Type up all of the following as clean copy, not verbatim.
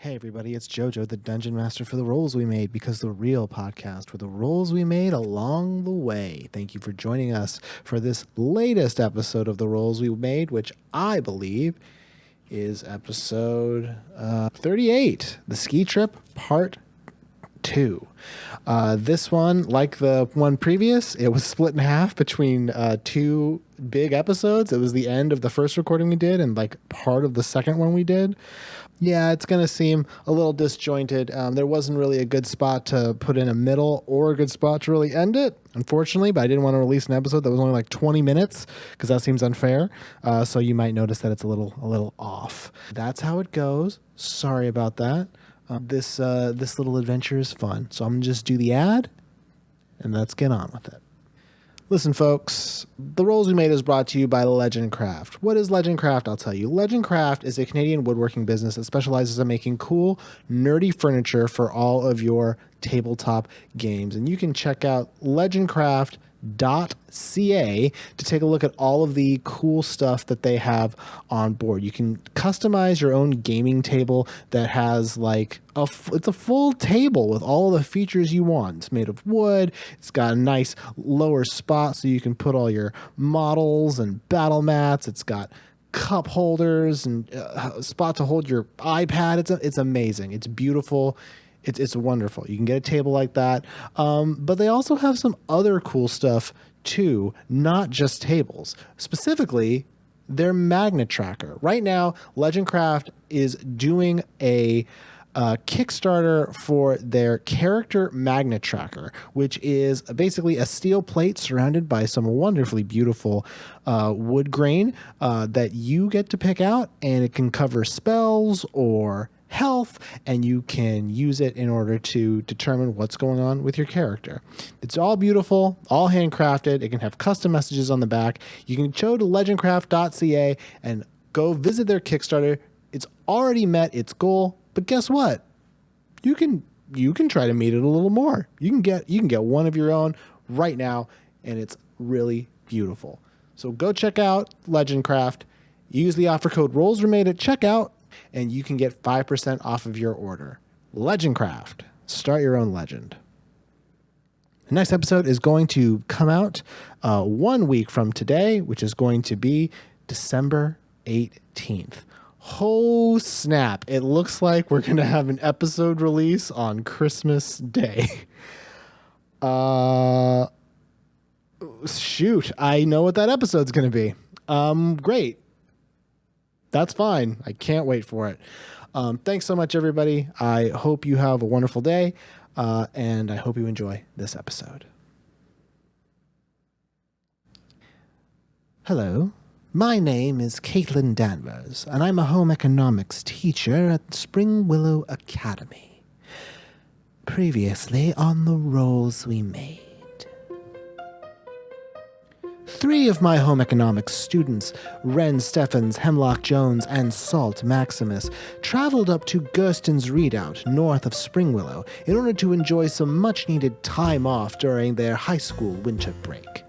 Hey everybody, it's JoJo, the Dungeon Master for the Rolls We Made, because the real podcast were the rolls we made along the way. Thank you for joining us for this latest episode of the Rolls We Made, which I believe is episode 38, the ski trip part 2. This one, like the one previous, it was split in half between two big episodes. It was the end of the first recording we did and like part of the second one we did. Yeah, it's going to seem a little disjointed. There wasn't really a good spot to put in a middle or a good spot to really end it, unfortunately, but I didn't want to release an episode that was only like 20 minutes because that seems unfair. So you might notice that it's a little off. That's how it goes. Sorry about that. This little adventure is fun. So I'm going to just do the ad and let's get on with it. Listen, folks, the Rolls We Made is brought to you by Legend Craft. What is Legend Craft? I'll tell you. Legend Craft is a Canadian woodworking business that specializes in making cool, nerdy furniture for all of your tabletop games. And you can check out legendcraft.ca to take a look at all of the cool stuff that they have on board. You can customize your own gaming table that has like it's a full table with all the features you want. It's made of wood. It's got a nice lower spot so you can put all your models and battle mats. It's got cup holders and a spot to hold your iPad. It's amazing. It's beautiful. It's wonderful. You can get a table like that. But they also have some other cool stuff too, not just tables. Specifically, their magnet tracker. Right now, Legend Craft is doing a Kickstarter for their character magnet tracker, which is basically a steel plate surrounded by some wonderfully beautiful wood grain that you get to pick out, and it can cover spells or health, and you can use it in order to determine what's going on with your character. It's all beautiful, all handcrafted. It can have custom messages on the back. You can go to legendcraft.ca and go visit their Kickstarter. It's already met its goal, but guess what? You can try to meet it a little more. You can get one of your own right now, and it's really beautiful. So go check out Legend Craft. Use the offer code ROLLSWEREMADE at checkout, and you can get 5% off of your order. Legend Craft. Start your own legend. The next episode is going to come out 1 week from today, which is going to be December 18th. Oh, snap. It looks like we're going to have an episode release on Christmas Day. Shoot. I know what that episode's going to be. Great. That's fine. I can't wait for it. Thanks so much, everybody. I hope you have a wonderful day, and I hope you enjoy this episode. Hello. My name is Caitlin Danvers, and I'm a home economics teacher at Spring Willow Academy. Previously on the Rolls We Made. 3 of my home economics students, Wren Steffens, Hemlock Jones, and Salt Maximus, traveled up to Gersten's Redoubt, north of Spring Willow, in order to enjoy some much-needed time off during their high school winter break.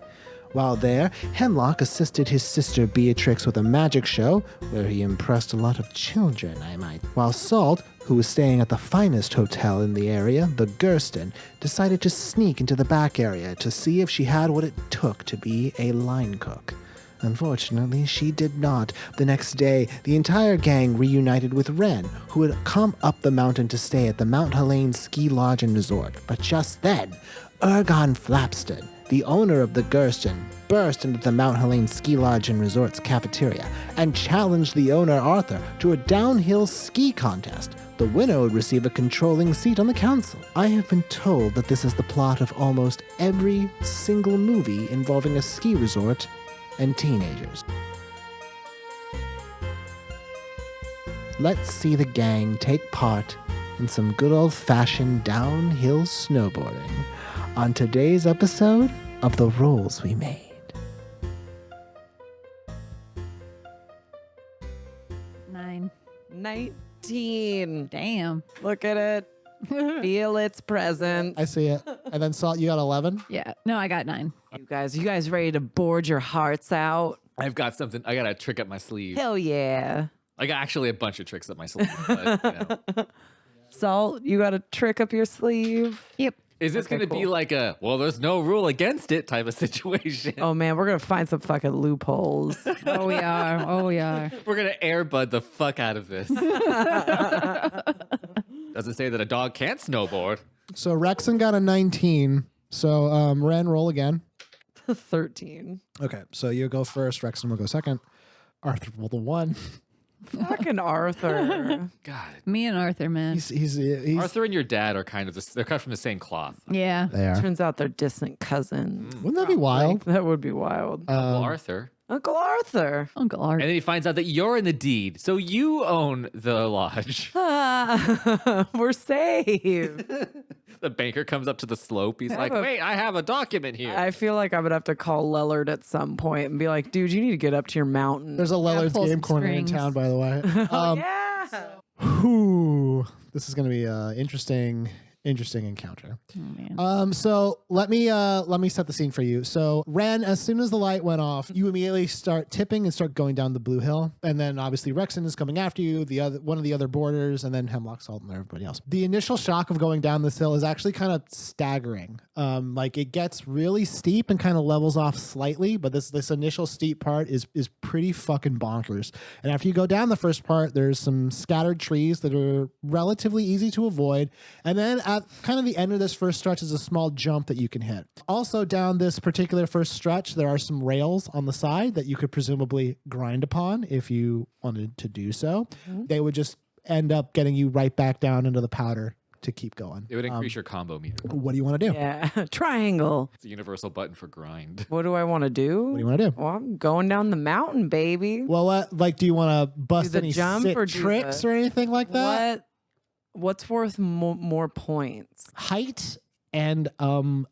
While there, Hemlock assisted his sister Beatrix with a magic show, where he impressed a lot of children, I might. While Salt, who was staying at the finest hotel in the area, the Gersten, decided to sneak into the back area to see if she had what it took to be a line cook. Unfortunately, she did not. The next day, the entire gang reunited with Wren, who had come up the mountain to stay at the Mount Helene Ski Lodge and Resort. But just then, Ergon Flapston, the owner of the Gersten, burst into the Mount Helene Ski Lodge and Resort's cafeteria and challenged the owner, Arthur, to a downhill ski contest. The winner would receive a controlling seat on the council. I have been told that this is the plot of almost every single movie involving a ski resort and teenagers. Let's see the gang take part in some good old-fashioned downhill snowboarding on today's episode of The Rolls We Made. 9. 19. Damn. Look at it. Feel its presence. I see it. And then Salt, you got 11? Yeah. No, I got 9. You guys ready to board your hearts out? I've got something. I got a trick up my sleeve. Hell yeah. I got actually a bunch of tricks up my sleeve. But, Salt, you got a trick up your sleeve? Yep. Is this going to be like a, well, there's no rule against it type of situation? Oh man, we're gonna find some fucking loopholes. Oh, we are. Oh, we are. We're going to airbud the fuck out of this. Doesn't say that a dog can't snowboard. So Rexxen got a 19. So Wren, roll again. 13. Okay, so you go first. Rexxen will go second. Arthur rolled a 1. Fucking Arthur. God. Me and Arthur, man. He's Arthur and your dad are kind of they're cut from the same cloth. Yeah. they are. Turns out they're distant cousins. Wouldn't that be wild? That would be wild. Well, Arthur. Uncle Arthur. Uncle Art. And then he finds out that you're in the deed, so you own the lodge. We're saved. The banker comes up to the slope. He's like, have a- wait, I have a document here. I feel like I would have to call Lellard at some point and be like, dude, you need to get up to your mountain. There's a Lellard's pull game some corner in strings. town, by the way. yeah. Whew, this is going to be an interesting encounter. Oh, man. So let me set the scene for you. So Wren, as soon as the light went off, you immediately start tipping and start going down the blue hill, and then obviously Rexxen is coming after you. One of the other boarders, and then Hemlock, Salt, and everybody else. The initial shock of going down this hill is actually kind of staggering. Like it gets really steep and kind of levels off slightly, but this initial steep part is pretty fucking bonkers. And after you go down the first part, there's some scattered trees that are relatively easy to avoid, and then at kind of the end of this first stretch is a small jump that you can hit. Also down this particular first stretch, there are some rails on the side that you could presumably grind upon if you wanted to do so. They would just end up getting you right back down into the powder to keep going. It would increase your combo meter. What do you want to do? Yeah. Triangle. It's a universal button for grind. What do I want to do? What do you want to do? Well, I'm going down the mountain, baby. Well, do you want to bust the any jump sick or do tricks the- or anything like that? What's worth more points? Height and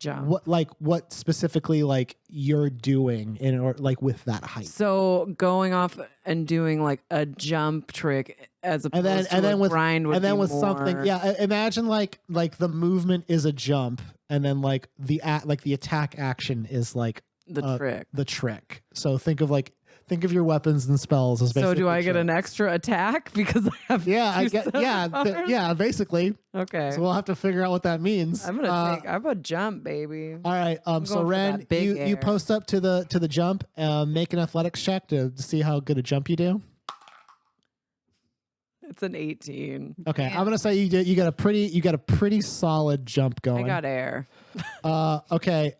Jump. what specifically like you're doing in or like with that height. So going off and doing like a jump trick as opposed and then to a with grind would and then be with more something, imagine like the movement is a jump, and then like the attack action is like the trick. the trick. So think of your weapons and spells as basically So do I get trick. an extra attack because I have Yeah, I two get sets yeah, of arms? yeah, basically. Okay. So we'll have to figure out what that means. I'm gonna jump, baby. All right. So going for Wren, that big you air. post up to the jump. Make an athletics check to see how good a jump you do. It's an 18. Okay, I'm gonna say you got a pretty solid jump I going. got air. Okay.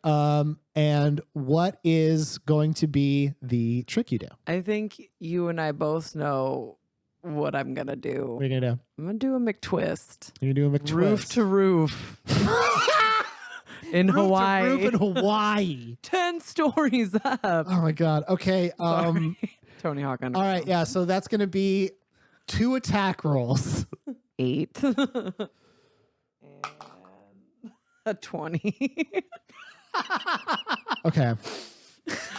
And what is going to be the trick you do? I think you and I both know what I'm gonna do. What are you gonna do? I'm gonna do a McTwist. You're gonna do a McTwist. Roof to roof. In Roof to Hawaii. roof in Hawaii. 10 stories up. Oh my god. Okay. Sorry. Tony Hawk All right. Yeah. So that's gonna be 2 attack rolls. 8. And a 20. Okay.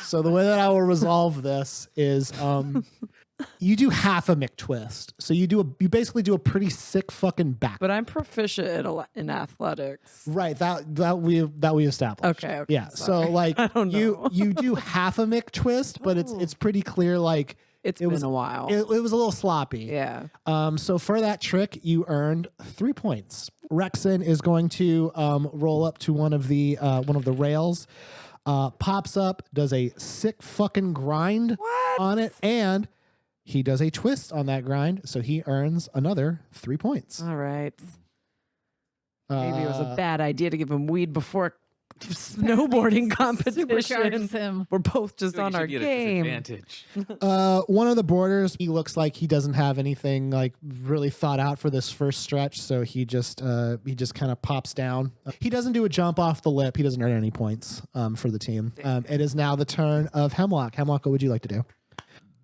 So the way that I will resolve this is you do half a McTwist. So you basically do a pretty sick fucking back. But I'm proficient in athletics. Right, that we established. Okay. Yeah. Sorry. So like I don't know. you do half a McTwist, but it's pretty clear like It's been a while. it was a little sloppy. Yeah. So for that trick, you earned 3 points. Rexxen is going to roll up to one of the rails, pops up, does a sick fucking grind What? on it, and he does a twist on that grind, so he earns another 3 points. All right. Maybe it was a Uh, bad idea to give him weed before snowboarding competition. Supercharges him. We're both just I feel like on you our should be at a game. disadvantage. One of the boarders, he looks like he doesn't have anything like really thought out for this first stretch, so he just kind of pops down. He doesn't do a jump off the lip. He doesn't earn any points for the team. It is now the turn of Hemlock. Hemlock, what would you like to do?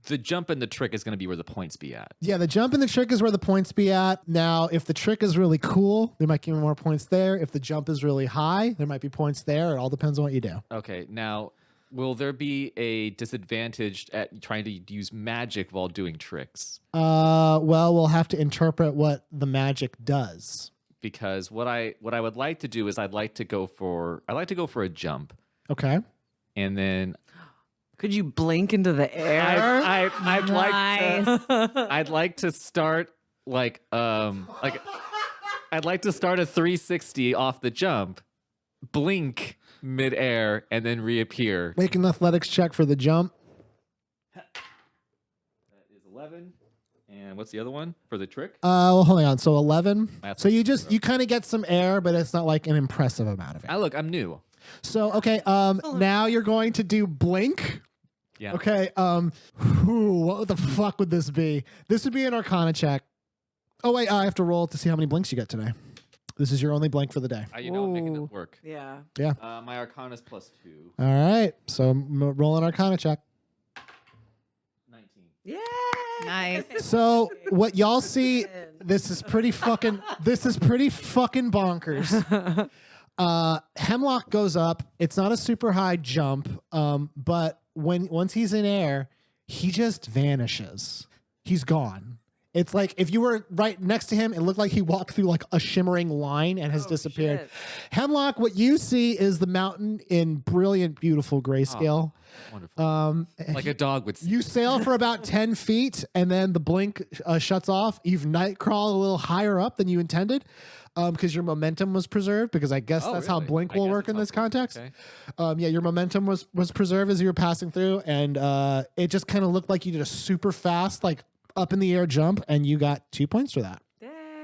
The jump and the trick is going to be where the points be at. Yeah, the jump and the trick is where the points be at. Now, if the trick is really cool, they might give me more points there. If the jump is really high, there might be points there. It all depends on what you do. Okay, now, will there be a disadvantage at trying to use magic while doing tricks? Well, we'll have to interpret what the magic does. Because what I would like to do is I'd like to go for a jump, Okay. and then Could you blink into the air? I'd like to start like I'd like to start a 360 off the jump, blink midair, and then reappear. Make an athletics check for the jump. That is 11. And what's the other one for the trick? Well, hold on. So 11. That's So you kind of get some air, but it's not like an impressive amount of air. I'm new. So, okay. Now you're going to do blink. Yeah. Okay. What the fuck would this be? This would be an Arcana check. Oh wait, I have to roll to see how many blinks you get today. This is your only blink for the day. I'm making it work. Yeah. Yeah. My Arcana's +2. All right. So roll an Arcana check. 19. Yeah. Nice. So what y'all see? This is pretty fucking bonkers. Hemlock goes up. It's not a super high jump, but once he's in air, he just vanishes. He's gone. It's like if you were right next to him, it looked like he walked through like a shimmering line and has disappeared. Shit. Hemlock, what you see is the mountain in brilliant, beautiful grayscale. Wonderful. Like a dog would see. You sail for about 10 feet and then the blink shuts off. You've night crawled a little higher up than you intended because your momentum was preserved, because I guess that's how really? blink I will guess work that's in this how blink- context. okay. Yeah, your momentum was preserved as you were passing through, and it just kind of looked like you did a super fast, like up in the air jump, and you got 2 points for that.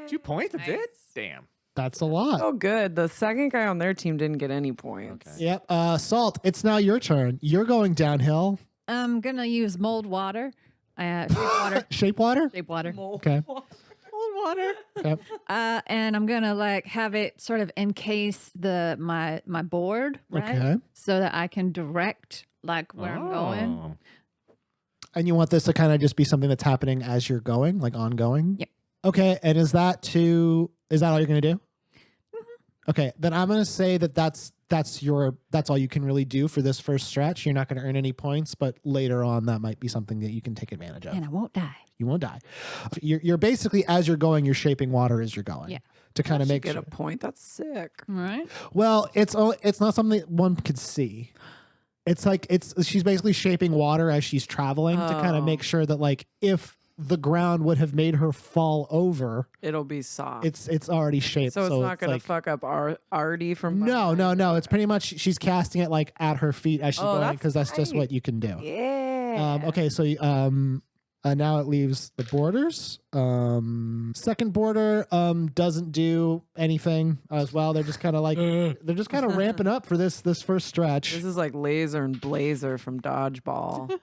2 points? That's it? Nice. Damn. That's a lot. Oh, good. The second guy on their team didn't get any points. Okay. Yep. Salt, it's now your turn. You're going downhill. I'm gonna use mold water. Shape water. Shape water? Shape water. Okay. Water. Okay. And I'm gonna like have it sort of encase my board, right? Okay. So that I can direct like where I'm going. Oh. And you want this to kind of just be something that's happening as you're going, like ongoing? Yep. Okay. And is that all you're going to do? Mm-hmm. Okay. Then I'm going to say that's all you can really do for this first stretch. You're not going to earn any points, but later on that might be something that you can take advantage of. And I won't die. You won't die. You're basically, as you're going, you're shaping water as you're going. Yeah. To kind of Should make get sure. a point. That's sick. All right. Well, it's not something that one could see. It's like she's basically shaping water as she's traveling to kind of Oh. make sure that, like, if the ground would have made her fall over, It'll be soft. it's already shaped. so it's not going like, to fuck up Artie from No. It's pretty much she's casting it like at her feet as she's Oh, going, that's because that's just tight. what you can do. Yeah. Okay, so now it leaves the borders. Second border doesn't do anything as well. They're just kind of like they're just kind of ramping up for this first stretch. This is like Laser and Blazer from Dodgeball.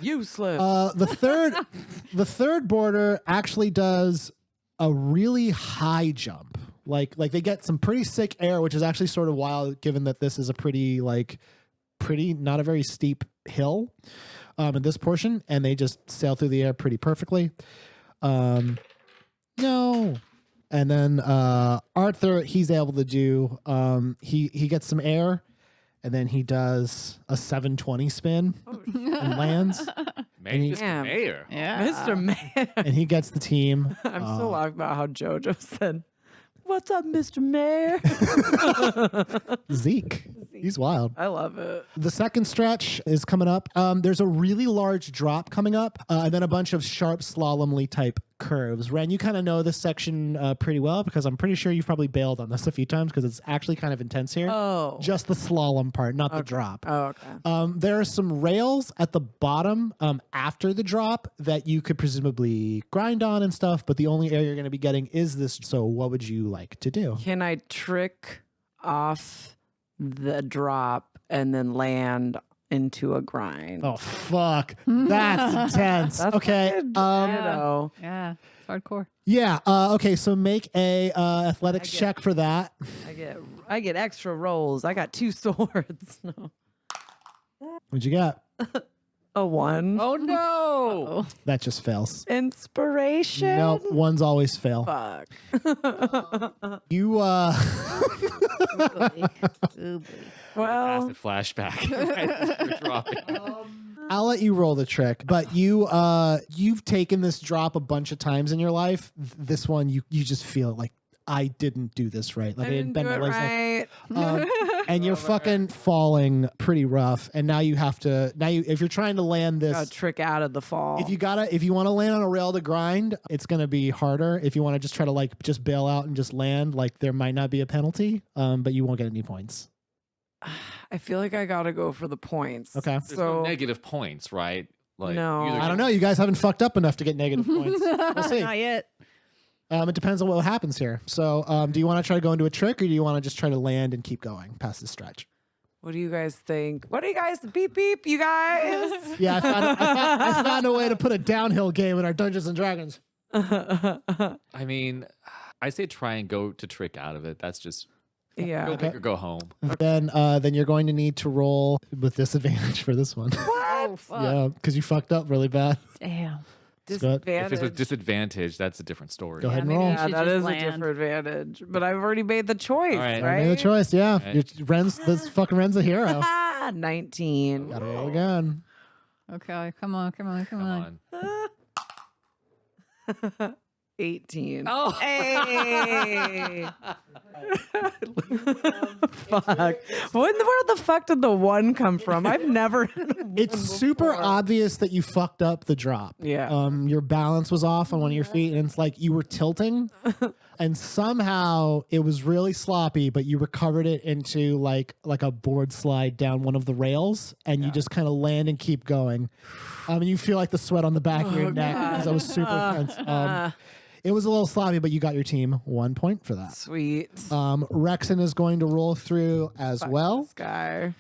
Useless. The third border actually does a really high jump. Like they get some pretty sick air, which is actually sort of wild given that this is a pretty not a very steep hill in this portion, and they just sail through the air pretty perfectly. No. And then Arthur, he's able to do he gets some air, and then he does a 720 spin and lands, Mr. Damn. Mayor. Yeah. Mr. Man. and he gets the team. I'm still laughing about how JoJo said, "What's up, Mr. Mayor?" Zeke. He's wild. I love it. The second stretch is coming up. There's a really large drop coming up, and then a bunch of sharp slalom-ly type curves. Wren, you kind of know this section pretty well, because I'm pretty sure you've probably bailed on this a few times because it's actually kind of intense here. Oh. Just the slalom part, not the drop. Oh, okay. There are some rails at the bottom after the drop that you could presumably grind on and stuff, but the only area you're going to be getting is this. So what would you like to do? Can I trick off the drop and then land into a grind? Oh, fuck. That's intense. That's Okay. fucking ghetto. Yeah. It's hardcore. Yeah. Okay. So make a athletics check for that. I get extra rolls. I got 2 swords. No. What'd you got? A 1. Oh no! Oh. That just fails. Inspiration. Nope. Ones always fail. Fuck. You Ooh, Well, Acid flashback. You're dropping. I'll let you roll the trick, but you've taken this drop a bunch of times in your life. This one you just feel like I didn't do this right. Like I didn't do bend my it legs. right. and you're fucking falling pretty rough. And now you have to if you're trying to land Got this, to trick out of the fall. if you want to land on a rail to grind, it's gonna be harder. If you want to just try to like just bail out and just land, like there might not be a penalty, but you won't get any points. I feel like I gotta go for the points. Okay. There's no negative points, right? Like, No. you either I don't know. You guys haven't fucked up enough to get negative points. We'll see. Not yet. It depends on what happens here. So, do you want to try to go into a trick, or do you want to just try to land and keep going past this stretch? What do you guys think? What do you guys beep beep? You guys? Yeah, I found a way to put a downhill game in our Dungeons and Dragons. I mean, I say try and go to trick out of it. That's just Yeah. go big or go home. Then you're going to need to roll with disadvantage for this one. Oh, fuck. Yeah, because you fucked up really bad. Damn. Scott? If it's with Disadvantage. disadvantage, that's a different story. Go ahead and maybe roll. you Yeah, should that just is land. a different advantage. But I've already made the choice, All right. right? Made the choice. Yeah, Right. This fucking Wren's a hero. 19. Gotta roll again. Okay, come on. Come on. 18. Oh, Hey. Fuck. Where the fuck did the 1 come from? I've never. It's super obvious that you fucked up the drop. Yeah. Your balance was off on one of your feet, and it's like you were tilting, and somehow it was really sloppy, but you recovered it into like a board slide down one of the rails, and you just kind of land and keep going. And you feel like the sweat on the back of your neck because that was super intense. It was a little sloppy, but you got your team 1 point for that. Sweet. Rexxen is going to roll through as well. This guy.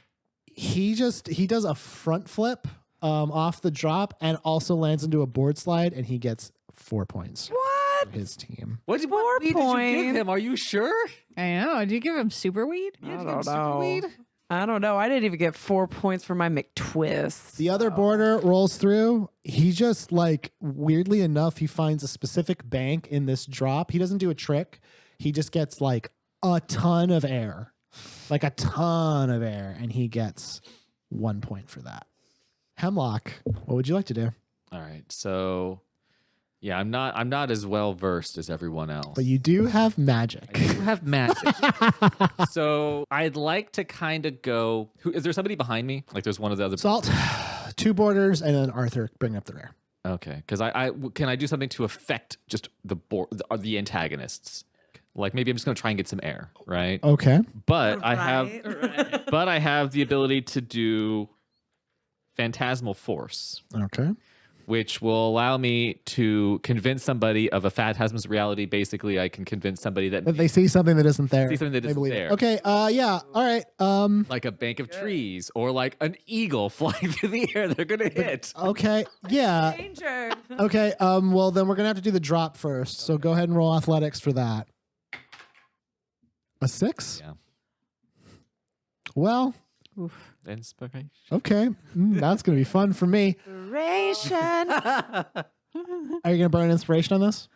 He does a front flip off the drop and also lands into a board slide, and he gets 4 points What? for his team. what Four lead did you give points. him? Are you sure? I know. Did you give him super weed? I don't know. I don't know. I didn't even get 4 points for my McTwist. The other boarder rolls through. He just like weirdly enough, he finds a specific bank in this drop. He doesn't do a trick. He just gets like a ton of air, and he gets 1 point for that. Hemlock, what would you like to do? All right. So, yeah, I'm not as well versed as everyone else. But you do have magic. I do have magic. So I'd like to kind of go. Is there somebody behind me? Like there's one of the other. Salt, 2 boarders, and then Arthur bring up the rear. Okay, because I can I do something to affect just the antagonists? Like maybe I'm just gonna try and get some air, right? Okay. But I have the ability to do phantasmal force, Okay. which will allow me to convince somebody of a phantasm's reality. Basically, I can convince somebody that But they see something that isn't there. See something that They isn't believe it. there. Okay. Yeah. All right. like a bank of trees or like an eagle flying through the air, they're gonna hit. Okay. Yeah. Danger. Okay. Well, then we're gonna have to do the drop first. So go ahead and roll athletics for that. A 6. Yeah. Well. Oof. Inspiration. Okay. That's gonna be fun for me. Inspiration. Are you gonna burn an inspiration on this?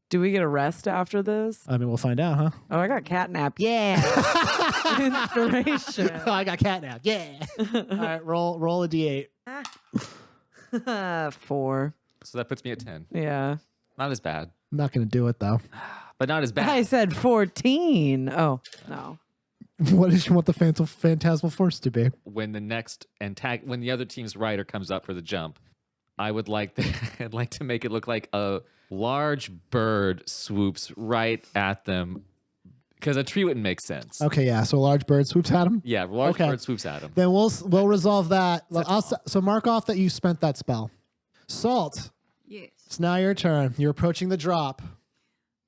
Do we get a rest after this? I mean, we'll find out, huh? Oh, I got catnap. Yeah. Inspiration. I got catnap. Yeah. All right. Roll a d8. 4. So that puts me at 10. Yeah. Not as bad, I'm not gonna do it though. but not as I bad. said 14. Oh, no. What did you want the phantasmal force to be? When the next when the other team's rider comes up for the jump, I would like I'd like to make it look like a large bird swoops right at them, because a tree wouldn't make sense. Okay. Yeah. So a large bird swoops at him. Yeah, a large Okay. bird swoops at him. Then we'll resolve that. So mark off that you spent that spell. Salt. Yes. It's now your turn. You're approaching the drop.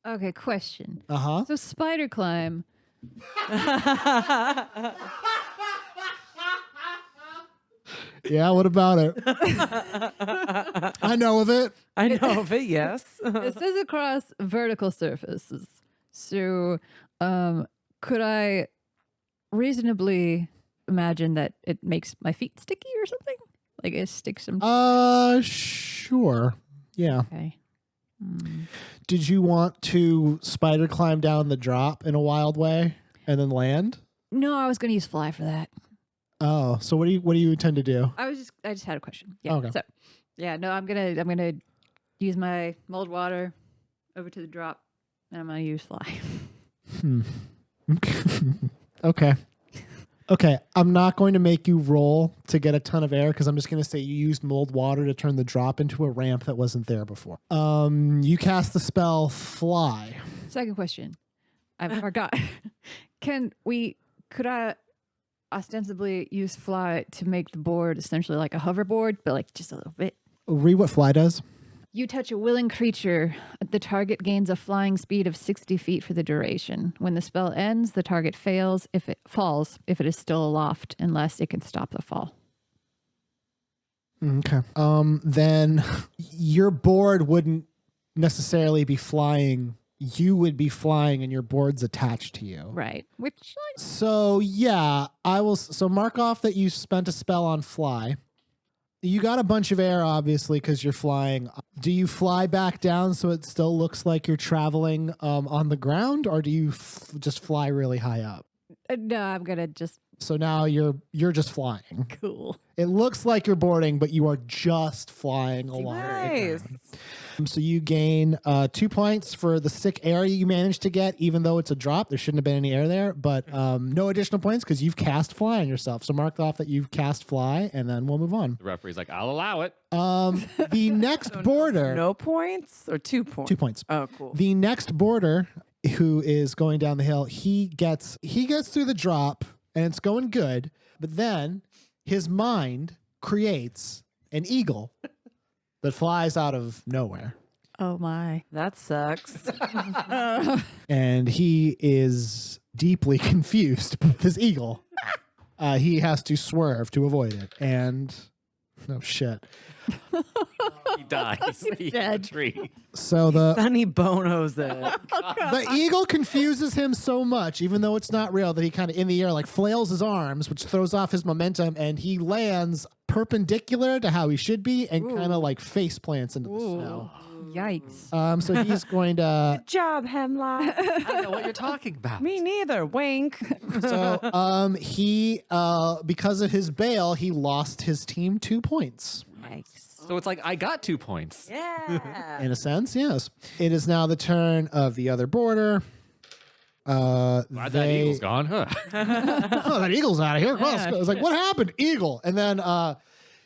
Okay, question. Uh-huh. So spider climb. Yeah, what about it? I know of it. I know of it, yes. It says across vertical surfaces. So could I reasonably imagine that it makes my feet sticky or something? Like it sticks them. Sure. Yeah. Okay. Did you want to spider climb down the drop in a wild way and then land? No, I was going to use fly for that. Oh, so what do you intend to do? I just had a question. Yeah. Okay. So, yeah, no, I'm gonna use my mold water over to the drop, and I'm gonna use fly. Okay. Okay, I'm not going to make you roll to get a ton of air because I'm just going to say you used mold water to turn the drop into a ramp that wasn't there before. You cast the spell Fly. Second question. I forgot. Could I ostensibly use Fly to make the board essentially like a hoverboard, but like just a little bit? Read what Fly does. You touch a willing creature. The target gains a flying speed of 60 feet for the duration. When the spell ends, the target falls if it is still aloft, unless it can stop the fall. Okay. Then your board wouldn't necessarily be flying. You would be flying and your board's attached to you. Right. Which, So yeah, I will. So mark off that you spent a spell on Fly. You got a bunch of air, obviously, because you're flying. Do you fly back down so it still looks like you're traveling on the ground, or do you just fly really high up? no, I'm going to just So now you're just flying. cool. It looks like you're boarding, but you are just flying along. Nice. So you gain 2 points for the sick air you managed to get, even though it's a drop. There shouldn't have been any air there, but no additional points because you've cast Fly on yourself. So mark off that you've cast Fly, and then we'll move on. The referee's like, I'll allow it. The next border, No points or 2 points? 2 points. Oh, cool. The next border, who is going down the hill, he gets through the drop, and it's going good. But then his mind creates an eagle that flies out of nowhere. Oh, my. That sucks. And he is deeply confused with this eagle. He has to swerve to avoid it. And no shit. He dies. He hit dead. the tree. So the Sonny Bono's it. the eagle confuses him so much, even though it's not real, that he kind of in the air like flails his arms, which throws off his momentum, and he lands perpendicular to how he should be and kind of like face plants into the snow. Yikes. So he's going to. Good job, Hemlock. I don't know what you're talking about. Me neither. Wink. So he because of his bail, he lost his team 2 points. Yikes. So it's like, I got 2 points. Yeah. In a sense, yes. It is now the turn of the other border. Glad that eagle's gone, huh? Oh, that eagle's out of here. Yeah, It's like, what happened? Eagle. And then,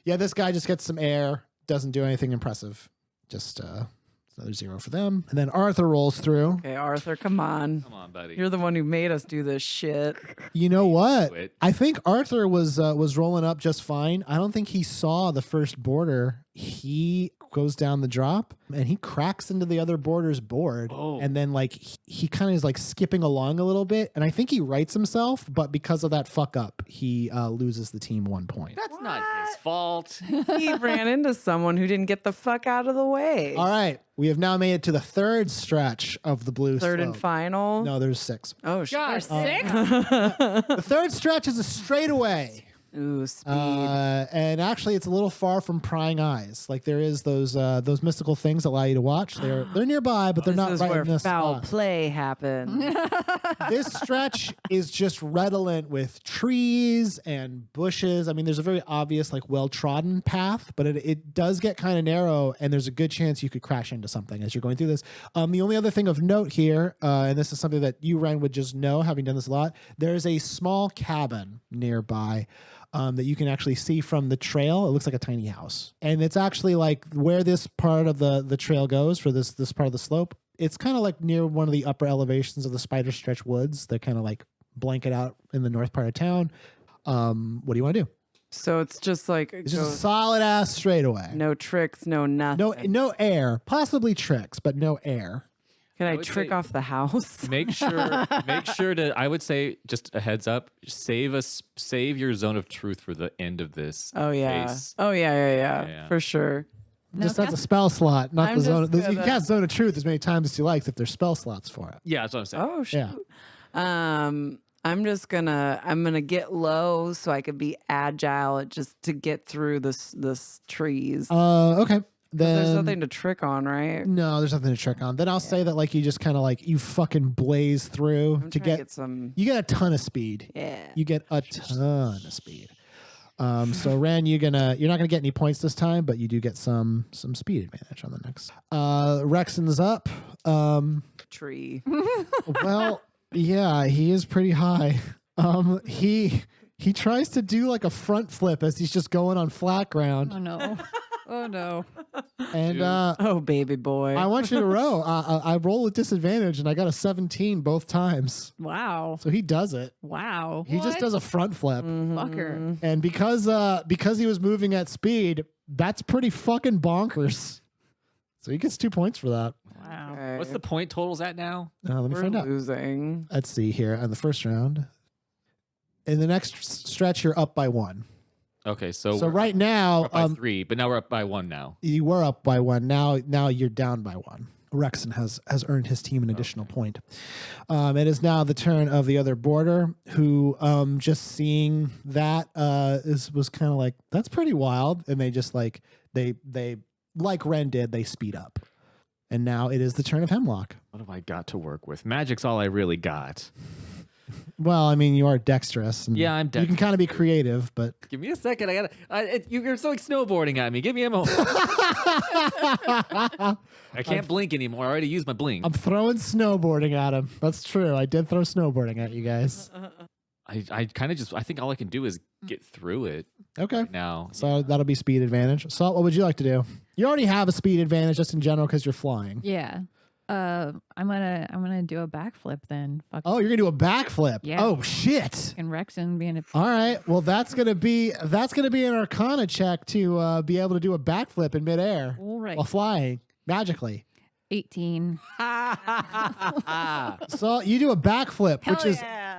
this guy just gets some air. Doesn't do anything impressive. Just another 0 for them. And then Arthur rolls through. Okay, Arthur, come on. Come on, buddy. You're the one who made us do this shit. You know what? Do it. I think Arthur was rolling up just fine. I don't think he saw the first border. He goes down the drop and he cracks into the other border's board. Oh. And then like he kind of is like skipping along a little bit. And I think he rights himself, but because of that fuck up, he loses the team 1 point. That's not his fault. He ran into someone who didn't get the fuck out of the way. All right. We have now made it to the third stretch of the blue Third and slope. final. No, there's 6. Oh, shit. Gosh, 6? The third stretch is a straightaway. Ooh, speed. And actually, it's a little far from prying eyes. Like there is those mystical things that allow you to watch. They're nearby, but they're not This is right where in this foul spot. play happens. This stretch is just redolent with trees and bushes. I mean, there's a very obvious, like, well-trodden path, but it does get kind of narrow, and there's a good chance you could crash into something as you're going through this. The only other thing of note here, and this is something that you, Wren, would just know, having done this a lot, there is a small cabin nearby that you can actually see from the trail. It looks like a tiny house. And it's actually like where this part of the trail goes for this part of the slope. It's kind of like near one of the upper elevations of the Spider Stretch Woods. They're kind of like blanket out in the north part of town. What do you want to do? So it's just like It's just a solid ass straightaway. no tricks, no nothing. No air. Possibly tricks, but no air. Can I would trick say- off the house? Make sure to, I would say, just a heads up, save your zone of truth for the end of this. Oh yeah. phase. Oh yeah, Yeah. for sure. Just that's a spell slot, not I'm the zone. just You can gonna- cast Zone of Truth as many times as you like if there's spell slots for it. Yeah, that's what I'm saying. Oh shoot. Yeah. I'm gonna get low so I could be agile just to get through this trees. Okay. There's Then nothing to trick on, right? no, there's nothing to trick on. Then I'll say that like you just kind of like you fucking blaze through I'm to trying get some. you get a ton of speed. Yeah. You get a ton of speed. So Wren, you're not gonna get any points this time, but you do get some speed advantage on the next. Rexxen's up. Tree. Well, yeah, he is pretty high. He He tries to do like a front flip as he's just going on flat ground. Oh no. Oh no. And Oh, baby boy. I want you to row. I roll with disadvantage, and I got a 17 both times. Wow. So he does it. Wow. He just does a front flip. Fucker. And because he was moving at speed, that's pretty fucking bonkers. So he gets 2 points for that. Wow. Okay. What's the point totals at now? Let me We're find out. losing. Let's see here on the first round. In the next stretch, you're up by 1. Okay, so So we're right up now, by 3, but now we're up by 1 now. you were up by 1. Now you're down by 1. Rexxen has earned his team an additional point. It is now the turn of the other boarder, who just seeing that was kind of like, that's pretty wild, and they just like they like Wren did, they speed up, and now it is the turn of Hemlock. What have I got to work with? Magic's all I really got. Well, I mean, you are dexterous. And Yeah, I'm You can kind of be creative, but Give me a second. You're so like snowboarding at me. Give me a moment. I can't blink anymore. I already used my blink. I'm throwing snowboarding at him. That's true. I did throw snowboarding at you guys. I kind of just, I think all I can do is get through it Okay. now. So that'll be speed advantage. Salt, what would you like to do? You already have a speed advantage just in general because you're flying. Yeah. I'm gonna do a backflip then. Fuck. Oh, you're gonna do a backflip. Yeah. Oh shit. And Rexxen being a All right. Well, that's gonna be an Arcana check to be able to do a backflip in midair all right. while flying magically. 18. So you do a backflip,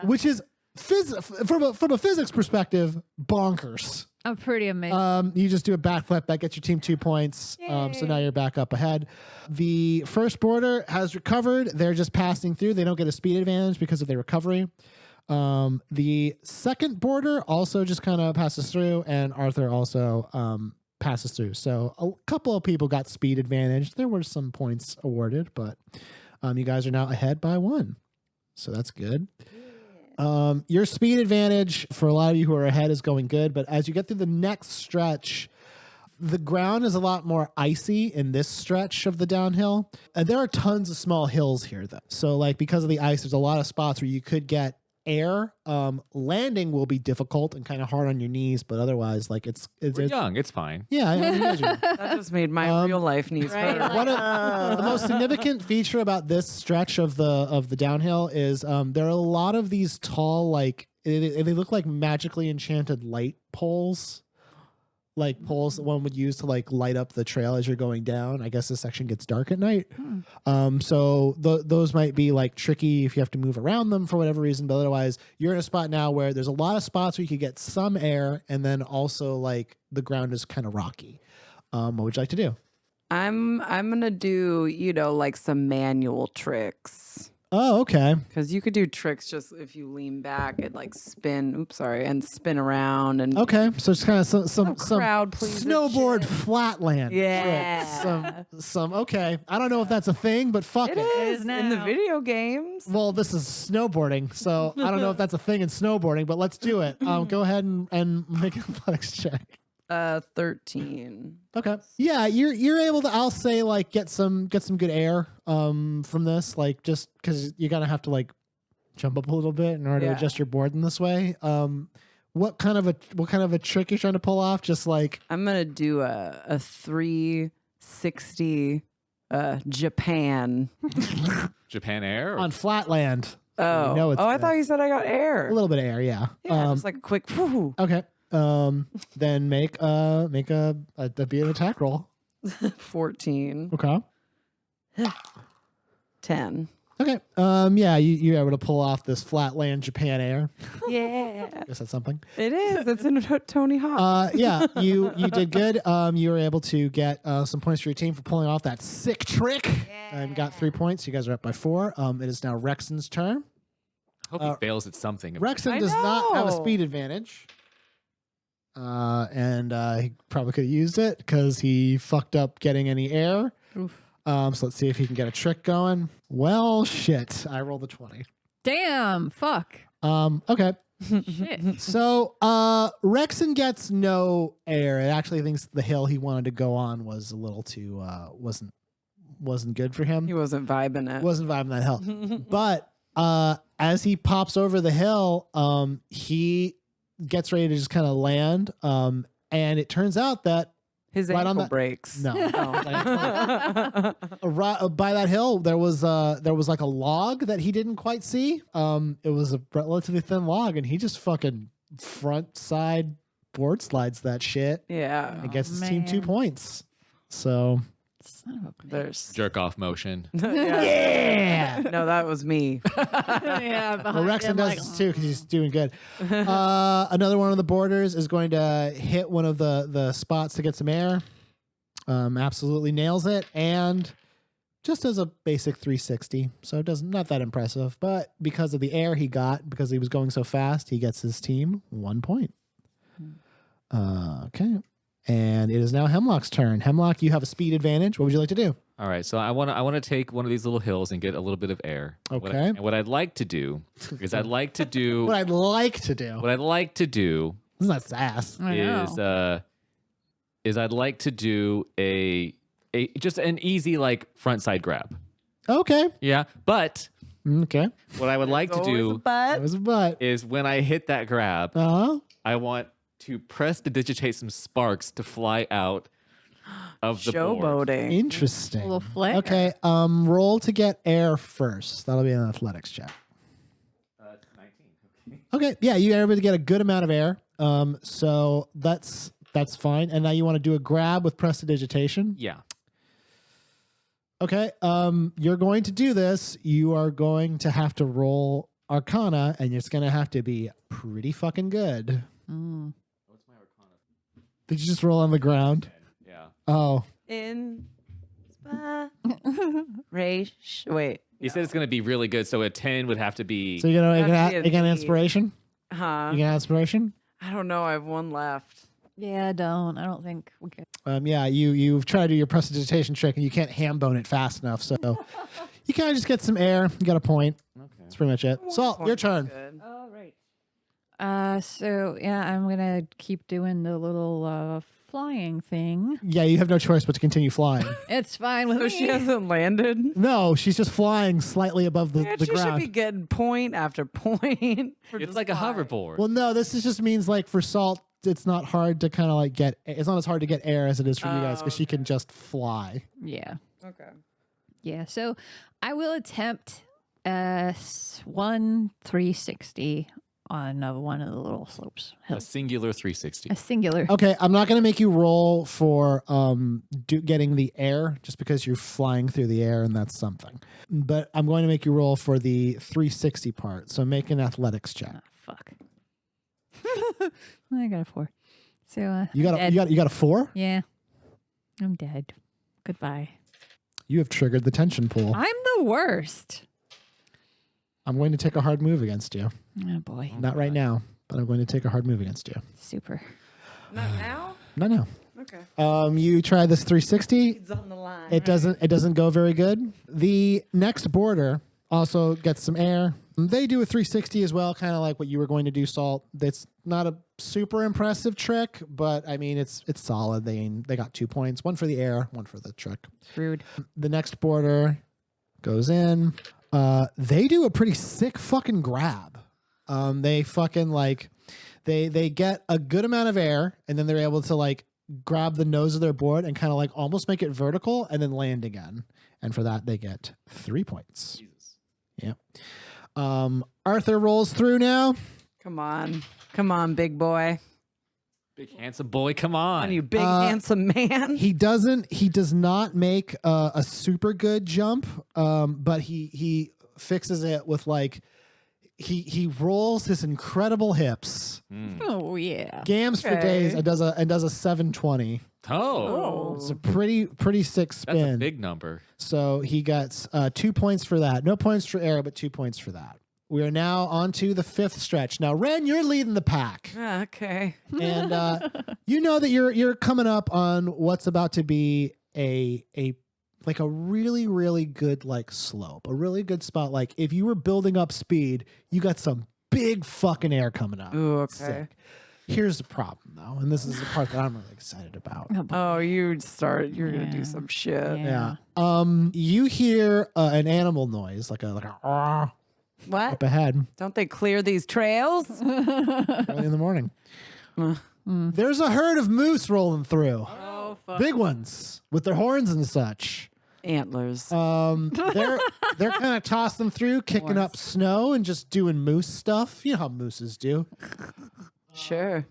which is from a physics perspective, bonkers. I'm pretty amazing. You just do a backflip that gets your team 2 points. So now you're back up ahead. The first boarder has recovered. They're just passing through. They don't get a speed advantage because of their recovery. The second boarder also just kind of passes through, and Arthur also passes through. So a couple of people got speed advantage. There were some points awarded, but you guys are now ahead by 1. So that's good. Your speed advantage for a lot of you who are ahead is going good, but as you get through the next stretch, the ground is a lot more icy in this stretch of the downhill. And there are tons of small hills here, though. So, like, because of the ice, there's a lot of spots where you could get air. Landing will be difficult and kind of hard on your knees, but otherwise, like, We're young. It's fine. yeah. I mean, That just made my real life knees right. hurt. one of the most significant feature about this stretch of the downhill is there are a lot of these tall, like they look like magically enchanted light poles, like poles that one would use to like light up the trail as you're going down. I guess this section gets dark at night. So those might be like tricky if you have to move around them for whatever reason, but otherwise you're in a spot now where there's a lot of spots where you could get some air, and then also like the ground is kind of rocky. What would you like to do? I'm gonna do, like some manual tricks. Oh, okay. Because you could do tricks just if you lean back and like spin. And spin around and Okay, so it's kind of some crowd pleaser snowboard shit. flatland. Yeah. tricks. Some okay. I don't know if that's a thing, but fuck it. It is is in the now. video games. Well, this is snowboarding, so I don't know if that's a thing in snowboarding, but let's do it. Go ahead and make an athletics check. 13. Okay. Yeah, you're able to, I'll say, like get some good air from this, like just because you're gonna have to like jump up a little bit in order to Yeah. adjust your board in this way. What kind of a trick you're trying to pull off? Just like I'm gonna do a 360 Japan. Japan Air? on flatland. Oh, You know it's I good. thought you said I got air. A little bit of air, yeah. Yeah, just like a quick. Whew. Okay. Then make a be an attack roll. 14. Okay. 10. Okay. Yeah, you're able to pull off this flatland Japan air. Yeah, Guess that's something. it is. It's in Tony Hawk. Yeah, you did good. You were able to get some points for your team for pulling off that sick trick. And got 3 points. You guys are up by 4. It is now Rexxen's turn. Hope he fails at something. Rexxen I does not have a know. speed advantage. And he probably could have used it because he fucked up getting any air. Oof. So let's see if he can get a trick going. Well, shit. I rolled a 20. Damn. Fuck. Okay. Shit. So Rexxen gets no air. It actually thinks the hill he wanted to go on was a little too wasn't good for him. He wasn't vibing it. Wasn't vibing that hill. But as he pops over the hill, gets ready to just kind of land. And it turns out that His right on ankle that- breaks. no, by that hill there was like a log that he didn't quite see. It was a relatively thin log, and he just fucking front side board slides that shit Yeah. and gets his team 2 man. points. So Son of a bitch. There's Jerk off motion. yeah. No, that was me. Yeah, Well, Rexxen does this too because he's doing good. Another one of the boarders is going to hit one of the spots to get some air. Absolutely nails it, and just as a basic 360, so it doesn't not that impressive. But because of the air he got, because he was going so fast, he gets his team 1 point. Okay, and it is now Hemlock's turn. Hemlock, you have a speed advantage. What would you like to do? All right, so I want to take one of these little hills and get a little bit of air. Okay. And what I'd like to do is I'd like to do What I'd like to do. what I'd like to do It's not sass. I know. is I'd like to do a just an easy like front side grab. Okay. Yeah, but Okay. what I would like to Always a do That butt. was a butt. is when I hit that grab, Uh-huh. I want to prestidigitate some sparks to fly out of the board. Showboating. Interesting. A little flare. Okay, roll to get air first. That'll be an athletics check. 19. Okay, yeah, you are able to get a good amount of air. So that's fine. And now you want to do a grab with prestidigitation. Yeah. Okay, you're going to do this. You are going to have to roll Arcana, and it's going to have to be pretty fucking good. Mm. What's my Arcana? Did you just roll on the ground? Yeah. Oh, In wait. He said it's going to be really good, so a 10 would have to be. so you're gonna That'd you be a got D. inspiration? Huh? You got inspiration? I don't know. I have one left. Yeah, I don't think we could. Yeah, you've tried to do your prestidigitation trick and you can't ham bone it fast enough, so you kind of just get some air. You got a point. Okay. That's pretty much it. Salt, your Point's turn. good. All right. So yeah, I'm gonna keep doing the little flying thing. Yeah, you have no choice but to continue flying. It's fine with So me. she hasn't landed. No, she's just flying slightly above the Man, she should ground. be getting point after point. for It's just like a flying. hoverboard. Well, no, this just means like for Salt, it's not hard to kind of like get. It's not as hard to get air as it is for you guys because she can just fly. Yeah. Okay. Yeah. So I will attempt 360 on one of the little slopes. A singular 360. A singular. Okay, I'm not gonna make you roll for getting the air just because you're flying through the air and that's something. But I'm going to make you roll for the 360 part. So make an athletics check. Ah, fuck. I got a 4. So You got dead. you got a 4? Yeah. I'm dead. Goodbye. You have triggered the tension pool. I'm the worst. I'm going to take a hard move against you. Oh boy. Not right now, but I'm going to take a hard move against you. Super. Not now. No, no. Okay. You try this 360. It's on the line. It doesn't go very good. The next border also gets some air. They do a 360 as well, kind of like what you were going to do, Salt. It's not a super impressive trick, but I mean it's solid. They got 2 points, one for the air, one for the trick. Rude. The next border goes in. They do a pretty sick fucking grab. They fucking like they get a good amount of air and then they're able to like grab the nose of their board and kind of like almost make it vertical and then land again. And for that they get 3 points. Jesus. Yeah. Arthur rolls through now. Come on, big boy. Big handsome boy, come On on. you, big handsome man. He does not make a super good jump, but he fixes it with like he rolls his incredible hips, Oh yeah. gams for Okay. days, and does a 720. Oh, It's a pretty sick that's a spin. big number. So he gets 2 points for that. No points for air, but 2 points for that. We are now on to the 5th stretch. Now, Wren, you're leading the pack. Okay. And you know that you're coming up on what's about to be a really, really good like slope, a really good spot. Like if you were building up speed, you got some big fucking air coming up. Ooh, okay. Sick. Here's the problem though, and this is the part that I'm really excited about. Oh, boy. Oh, you're gonna Yeah. do some shit. Yeah. You hear an animal noise, like a What? up ahead Don't they clear these trails? early in the morning. Uh, There's a herd of moose rolling through. Oh, fuck. Big ones with their horns and such. Antlers. They're kind of tossing through, kicking up snow and just doing moose stuff. You know how mooses do. Sure.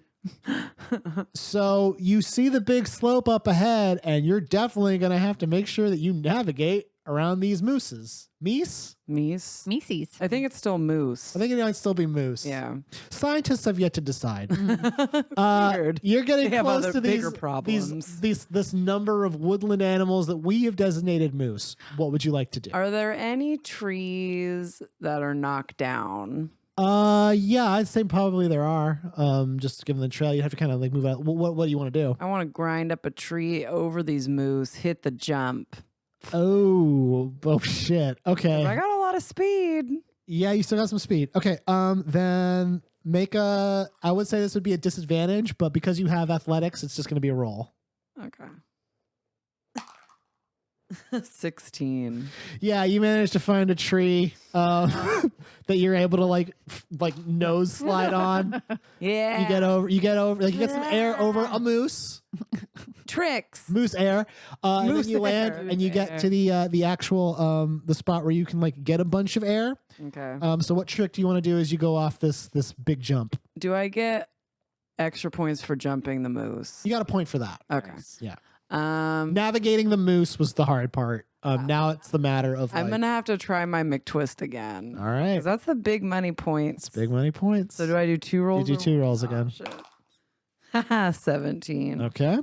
So you see the big slope up ahead, and you're definitely going to have to make sure that you navigate around these mooses. Meese? Meese. Meeseys. I think it's still moose. I think it might still be moose. Yeah. Scientists have yet to decide. Weird. You're getting They have close other to bigger problems. this number of woodland animals that we have designated moose. What would you like to do? Are there any trees that are knocked down? Yeah, I'd say probably there are. Just given the trail, you have to kind of like move out. What do you want to do? I want to grind up a tree over these moose, hit the jump. Oh shit. Okay. I got a lot of speed. Yeah, you still got some speed. Okay. Then make a. I would say this would be a disadvantage, but because you have athletics, it's just going to be a roll. Okay. 16. Yeah, you managed to find a tree that you're able to like nose slide on. Yeah. You get over. Like you get some air over a moose. Tricks. Moose air. And Moose then you land air. and you get to the actual the spot where you can like get a bunch of air. Okay. So what trick do you want to do as you go off this big jump? Do I get extra points for jumping the moose? You got a point for that. Okay. Yeah. Navigating the moose was the hard part. Now it's the matter of I'm like, gonna have to try my McTwist again. all right. 'Cause that's the big money points. It's big money points. So do I do 2 rolls? You do 2 rolls Oh, again. shit. Haha, 17. Okay.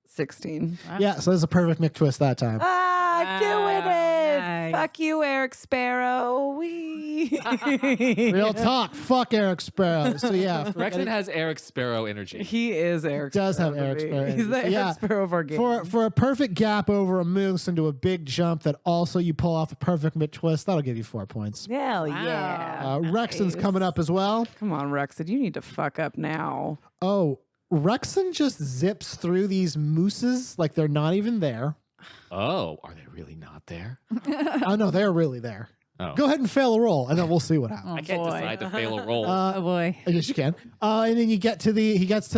16. Yeah, so there's a perfect McTwist that time. I'm doing it. Nice. Fuck you, Eric Sparrow. Wee. Real talk. Fuck Eric Sparrow. So yeah, Rexxen has Eric Sparrow energy. He is Eric Does have Sparrow to Eric me. Sparrow He's the energy. Eric Yeah. Sparrow of our game. for a perfect gap over a moose into a big jump that also you pull off a perfect McTwist, that'll give you 4 points. Hell Wow. yeah. Rexxen's Nice. coming up as well. Come on, Rexxen. You need to fuck up now. Oh, Rexxen just zips through these mooses like they're not even there. Oh, are they really not there? Oh no, they're really there. Oh. Go ahead and fail a roll, and then we'll see what happens. Oh, I can't boy. decide to fail a roll. Oh boy. Yes, you can. And then he gets to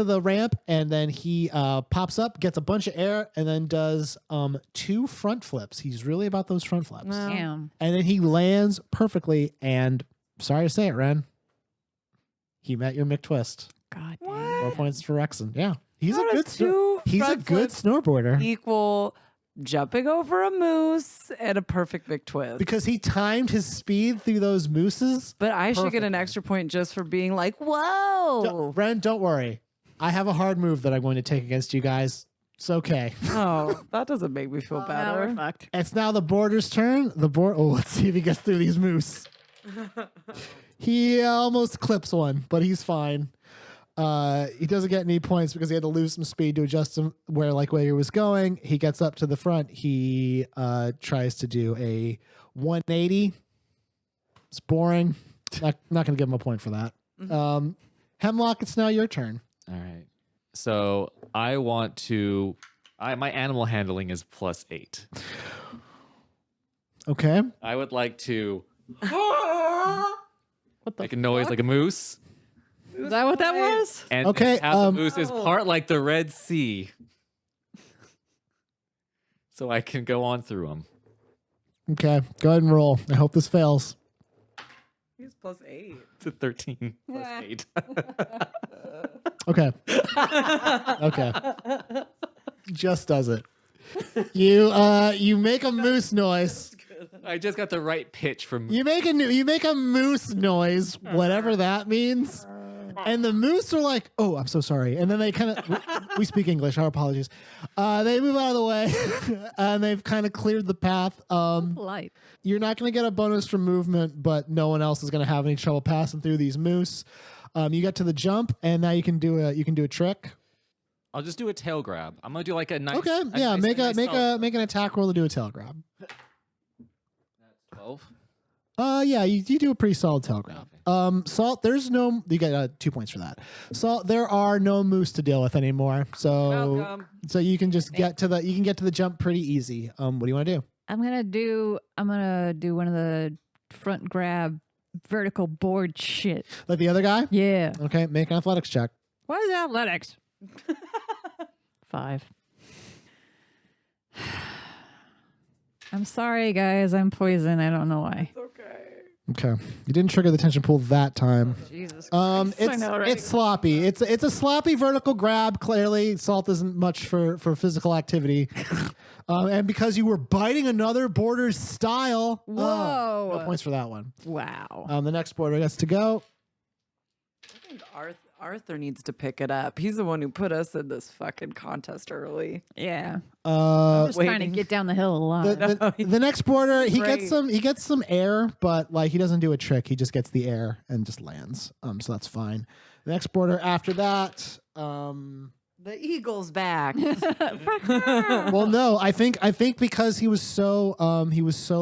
the ramp, and then he pops up, gets a bunch of air, and then does 2 front flips. He's really about those front flips. No. Damn. And then he lands perfectly. And sorry to say it, Wren, he met your McTwist. God What? damn. 4 points for Rexxen. Yeah, he's How a good. does 2 He's a front good flips snowboarder equal jumping over a moose and a perfect McTwist. because he timed his speed through those mooses. But I should get an Perfectly. extra point just for being like, whoa. Wren, don't worry. I have a hard move that I'm going to take against you guys. It's okay. Oh, that doesn't make me feel Well, now we're better. fucked. It's now the border's turn. Oh, let's see if he gets through these moose. He almost clips one, but he's fine. He doesn't get any points because he had to lose some speed to adjust him where he was going. He gets up to the front. He tries to do a 180. It's boring. Not going to give him a point for that. Hemlock, it's now your turn. All right. So I want to. My animal handling is +8. Okay. I would like to What the make a noise like a moose, Is that what that was? and Okay, have the moose is part like the Red Sea, so I can go on through them. Okay. Go ahead and roll. I hope this fails. He's +8. It's a 13 +8. Okay. Okay. Just does it. You make a moose noise. I just got the right pitch from. You make a moose noise, whatever that means. And the moose are like, "Oh, I'm so sorry." And then they kind of we speak English, our apologies. They move out of the way and they've kind of cleared the path. Polite. You're not going to get a bonus for movement, but no one else is going to have any trouble passing through these moose. You get to the jump, and now you can do a trick. I'll just do a tail grab. I'm gonna do like a nice. Okay, yeah, make an attack roll to do a tail grab. 12. Yeah, you do a pretty solid tail grab. Salt, there's no, you get 2 points for that. Salt, there are no moose to deal with anymore, so Welcome. you can just get to the jump pretty easy. What do you want to do? I'm gonna do one of the front grab, vertical board shit. Like the other guy? Yeah. Okay, make an athletics check. What is athletics? 5. I'm sorry, guys. I'm poison. I don't know why. Okay. You didn't trigger the tension pool that time. Jesus. It's I know, right? it's sloppy. It's a sloppy vertical grab. Clearly, salt isn't much for physical activity. And because you were biting another boarder's style. Whoa. No points for that one. Wow. The next boarder gets to go. I think Arthur needs to pick it up. He's the one who put us in this fucking contest early. Yeah. Uh, Just trying to waiting. get down the hill a lot. the next boarder, he Right. gets some air, but like he doesn't do a trick. He just gets the air and just lands. So that's fine. The next boarder after that, The eagle's back. well, no, I think because he was so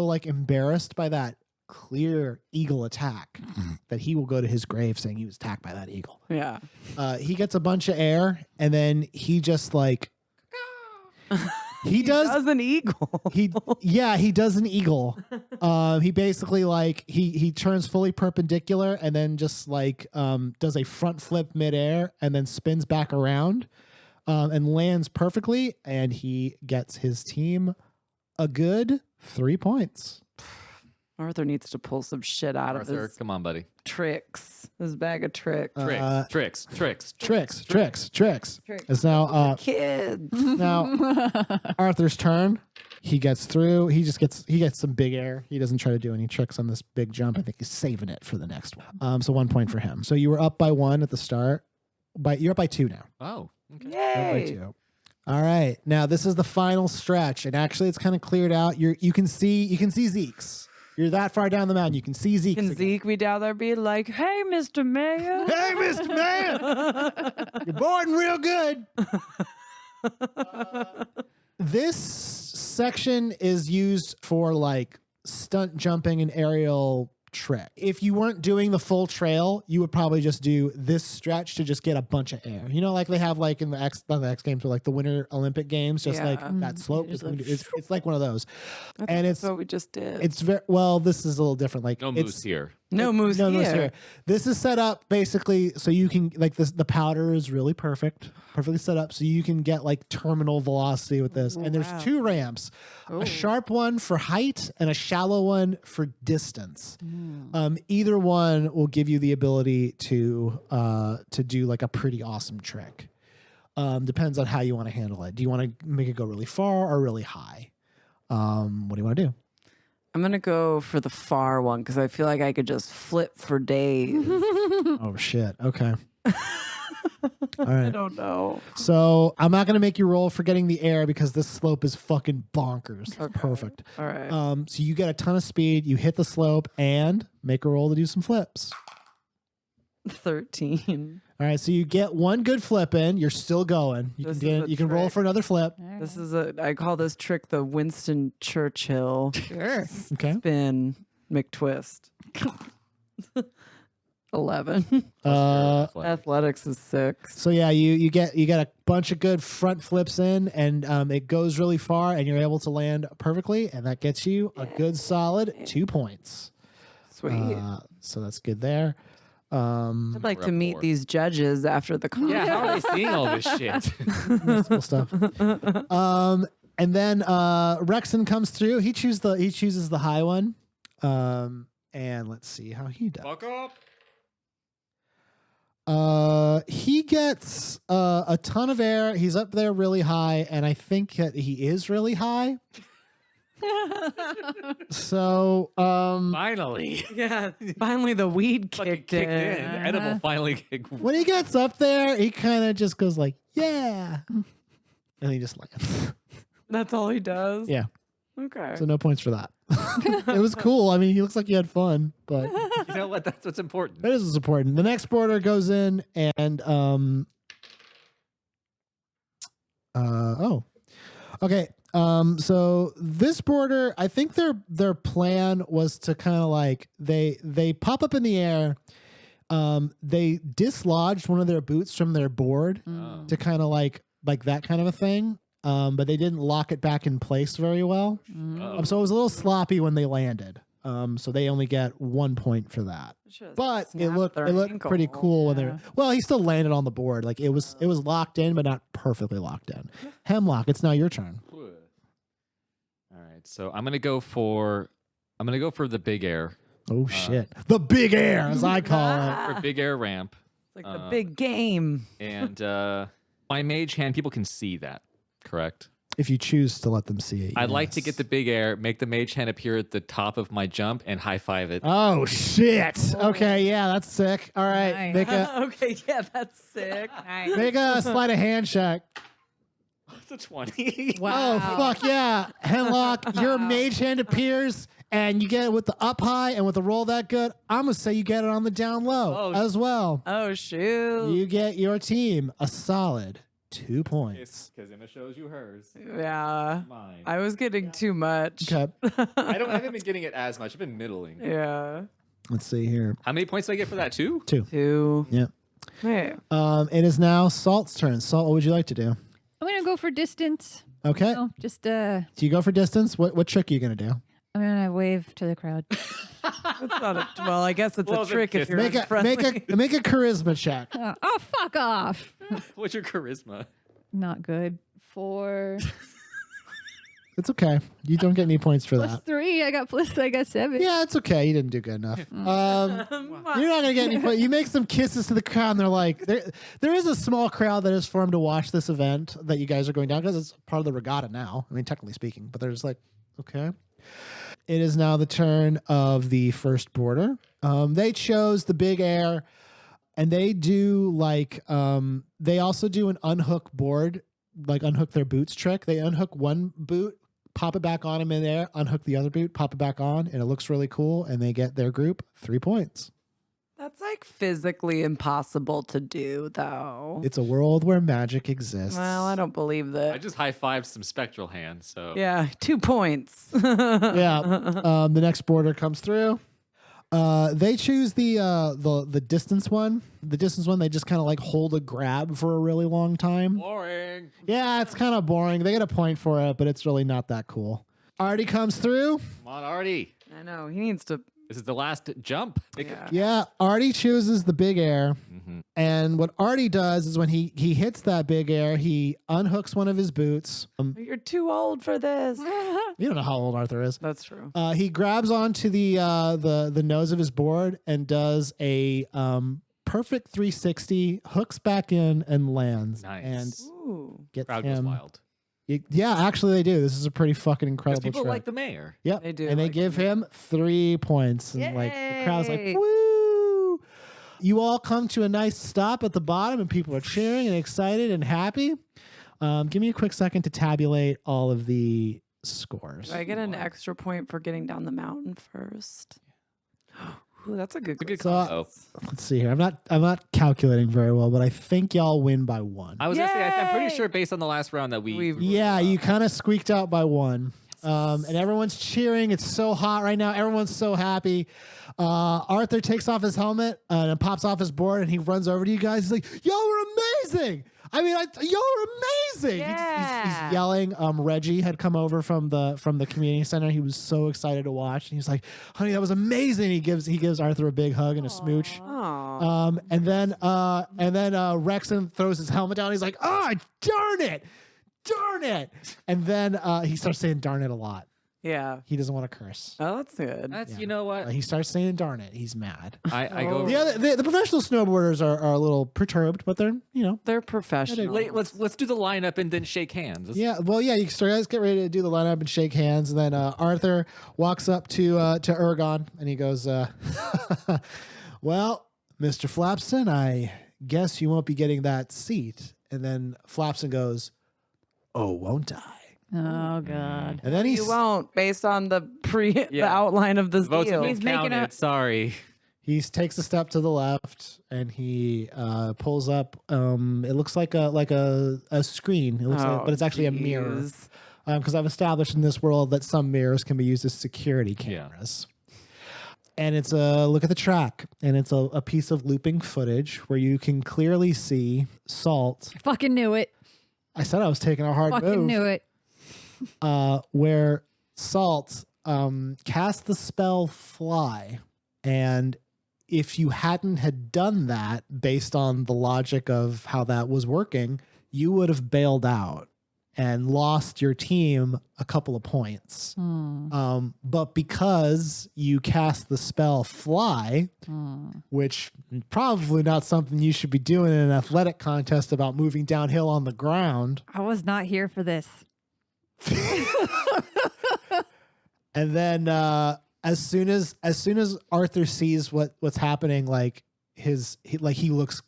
like embarrassed by that clear eagle attack that he will go to his grave saying he was attacked by that eagle. Yeah. He gets a bunch of air and then he just like he does an eagle. he does an eagle. He basically like he turns fully perpendicular and then just like does a front flip midair and then spins back around and lands perfectly, and he gets his team a good 3 points. Arthur needs to pull some shit out of Arthur, his come on, buddy. tricks. His bag of tricks. Tricks. Tricks. It's now Kids. now Arthur's turn. He gets through. He gets some big air. He doesn't try to do any tricks on this big jump. I think he's saving it for the next one. So 1 point for him. So you were up by 1 at the start. You're up by 2 now. Oh, okay. You're up by Yay. 2. All right. Now this is the final stretch, and actually it's kind of cleared out. You can see Zeke's. You're that far down the mountain. You can see Zeke's. Can again. Zeke be down there being like, "Hey, Mr. Mayor"? Hey, Mr. Man, you're boarding real good. This section is used for like stunt jumping and aerial trick. If you weren't doing the full trail, you would probably just do this stretch to just get a bunch of air. You know, like they have like in the not the X Games, but like the Winter Olympic Games, just like Yeah. that slope. Just It's like one of those, and That's what we just did. it's very well. This is a little different. Like No it's, moose here. no moose no, here. moose here. This is set up basically so you can like this. The powder is really perfectly set up so you can get like terminal velocity with this. And there's wow. 2 ramps, a sharp one for height and a shallow one for distance. Either one will give you the ability to do like a pretty awesome trick. Depends on how you want to handle it. Do you want to make it go really far or really high? What do you want to do? I'm gonna go for the far one because I feel like I could just flip for days. Oh shit. Okay. All I right. don't know. So I'm not gonna make you roll for getting the air because this slope is fucking bonkers. It's Okay. perfect. All right. So you get a ton of speed. You hit the slope and make a roll to do some flips. 13. All right. So you get 1 good flip in. You're still going. You This can is get. a You can roll trick. for another flip. This is I call this trick the Winston Churchill Sure. Okay. spin McTwist. 11. Athletics is 6. So yeah, you get a bunch of good front flips in, and it goes really far, and you're able to land perfectly, and that gets you a good solid 2 points. Sweet. So that's good there. I'd like We're to up meet 4. these judges after the con. Yeah, how are they seeing all this shit? That's cool stuff. And then Rexxen comes through. He chooses the high one. And let's see how he does. Fuck up. He gets a ton of air. He's up there really high, and I think that he is really high. So Finally. Yeah. Finally, the weed Fucking kicked in. Edible finally kicked. when he gets up there, he kind of just goes like, "Yeah," and he just lands. That's all he does? Yeah. Okay. So no points for that. It was cool. I mean, he looks like he had fun, but You know what? That's what's important. that is what's important. The next boarder goes in and okay. So this boarder, I think their plan was to kind of like they pop up in the air. They dislodged one of their boots from their board to kind of like that kind of a thing. But they didn't lock it back in place very well. Oh. So it was a little sloppy when they landed. So they only get 1 point for that. Should've But it snapped looked their pretty ankle. cool when Yeah. they're well. He still landed on the board. Like it was locked in, but not perfectly locked in. Hemlock, it's now your turn. All right, so I'm gonna go for the big air Oh shit, the big air, as I call it. for big air ramp, It's like the big game. and my mage hand. People can see that, correct? If you choose to let them see it, I'd like to yes. get the big air, make the mage hand appear at the top of my jump, and high five it. Oh shit! Okay, yeah, that's sick. All right, Nice. make a Okay, yeah, that's sick. make a sleight of hand check. It's a 20. Oh fuck yeah, Hemlock, your mage hand appears. And you get it with the up high and with the roll that good. I'm going to say you get it on the down low as well. Oh shoot. You get your team a solid 2 points. Because Emma shows you hers. Yeah. Mine. I was getting too much. Okay, I haven't been getting it as much. I've been middling. Yeah. let's see here. How many points do I get for that? 2? 2. 2. Yeah. Yeah. It is now Salt's turn. Salt, what would you like to do? I'm gonna go for distance. Okay. No, just Do you go for distance? What trick are you going to do? I'm gonna wave to the crowd. That's not a, well, I guess it's Well, a then trick if kiss you're Make a unfriendly. make a charisma check. Oh, fuck off. What's your charisma? Not good. 4 It's okay. You don't get any points for plus that. 3. I got 7. Yeah, it's okay. You didn't do good enough. You're not gonna get any points. You make some kisses to the crowd, and they're like, there is a small crowd that is formed to watch this event that you guys are going down because it's part of the regatta now. I mean, technically speaking, but they're just like, okay. It is now the turn of the first boarder. They chose the big air, and they do like they also do an unhook board, like unhook their boots trick. They unhook one boot, pop it back on in midair, unhook the other boot, pop it back on, and it looks really cool. And they get their group 3 points. That's like physically impossible to do, though. It's a world where magic exists. Well, I don't believe that. I just high fived some spectral hands. So Yeah, 2 points. Yeah. The next border comes through. They choose the distance one. The distance one, they just kind of like hold a grab for a really long time. boring. Yeah, it's kind of boring. They get a point for it, but it's really not that cool. Artie comes through. Come on, Artie. I know. He needs to. This is the last jump. Yeah. Yeah, Artie chooses the big air. Mhm. And what Artie does is when he hits that big air, he unhooks one of his boots. You're too old for this. You don't know how old Arthur is. That's true. He grabs onto the nose of his board and does a perfect 360, hooks back in and lands. Nice. And Ooh. gets Crowd goes him. wild. Yeah, actually they do. This is a pretty fucking Because incredible people trick. like the mayor. Yep. They do And they like give him. him 3 points. And like the crowd's like, Yay. woo! You all come to a nice stop at the bottom and people are cheering and excited and happy. Give me a quick second to tabulate all of the scores. Do I get an extra point for getting down the mountain first? Ooh, that's a good. It's a good So, combo. Let's see here. I'm not calculating very well, but I think y'all win by 1. I was gonna say I'm pretty Yay! sure based on the last round that We've- Yeah, you kind of squeaked out by 1. And everyone's cheering. It's so hot right now. Everyone's so happy. Arthur takes off his helmet and pops off his board, and he runs over to you guys. He's like, "Y'all were amazing! I mean, y'all were amazing!" He's yelling. Reggie had come over from the community center. He was so excited to watch, and he's like, "Honey, that was amazing!" He gives Arthur a big hug and a smooch. Oh. And then Rexxen throws his helmet down. He's like, "Ah, darn it! And then he starts saying "darn it" a lot. Yeah. He doesn't want to curse. Oh, that's good. That's Yeah. you know what He starts saying "darn it." He's mad. I go. The professional snowboarders are a little perturbed, but they're They're professional. Let's do the lineup and then shake hands. yeah. Well, yeah. You guys get ready to do the lineup and shake hands, and then Arthur walks up to Ergon and he goes, "Well, Mr. Flapson, I guess you won't be getting that seat." And then Flapson goes, "Oh, won't I?" Oh God. And then he's You won't, based on the the Yeah. outline of this Votes have deal. been He's making counted. Sorry. He takes a step to the left and he pulls up. It looks like a screen. It looks like, but it's actually a mirror. jeez. Because I've established in this world that some mirrors can be used as security Yeah. cameras. And it's a look at the track, and it's a piece of looping footage where you can clearly see Salt. Fucking knew it. I said I was taking a hard Fucking move. knew it. Where Salt cast the spell Fly, and if you hadn't had done that based on the logic of how that was working, you would have bailed out and lost your team a couple of points. But because you cast the spell Fly, which probably not something you should be doing in an athletic contest about moving downhill on the ground. I was not here for this. And then as soon as Arthur sees what's happening, like he looks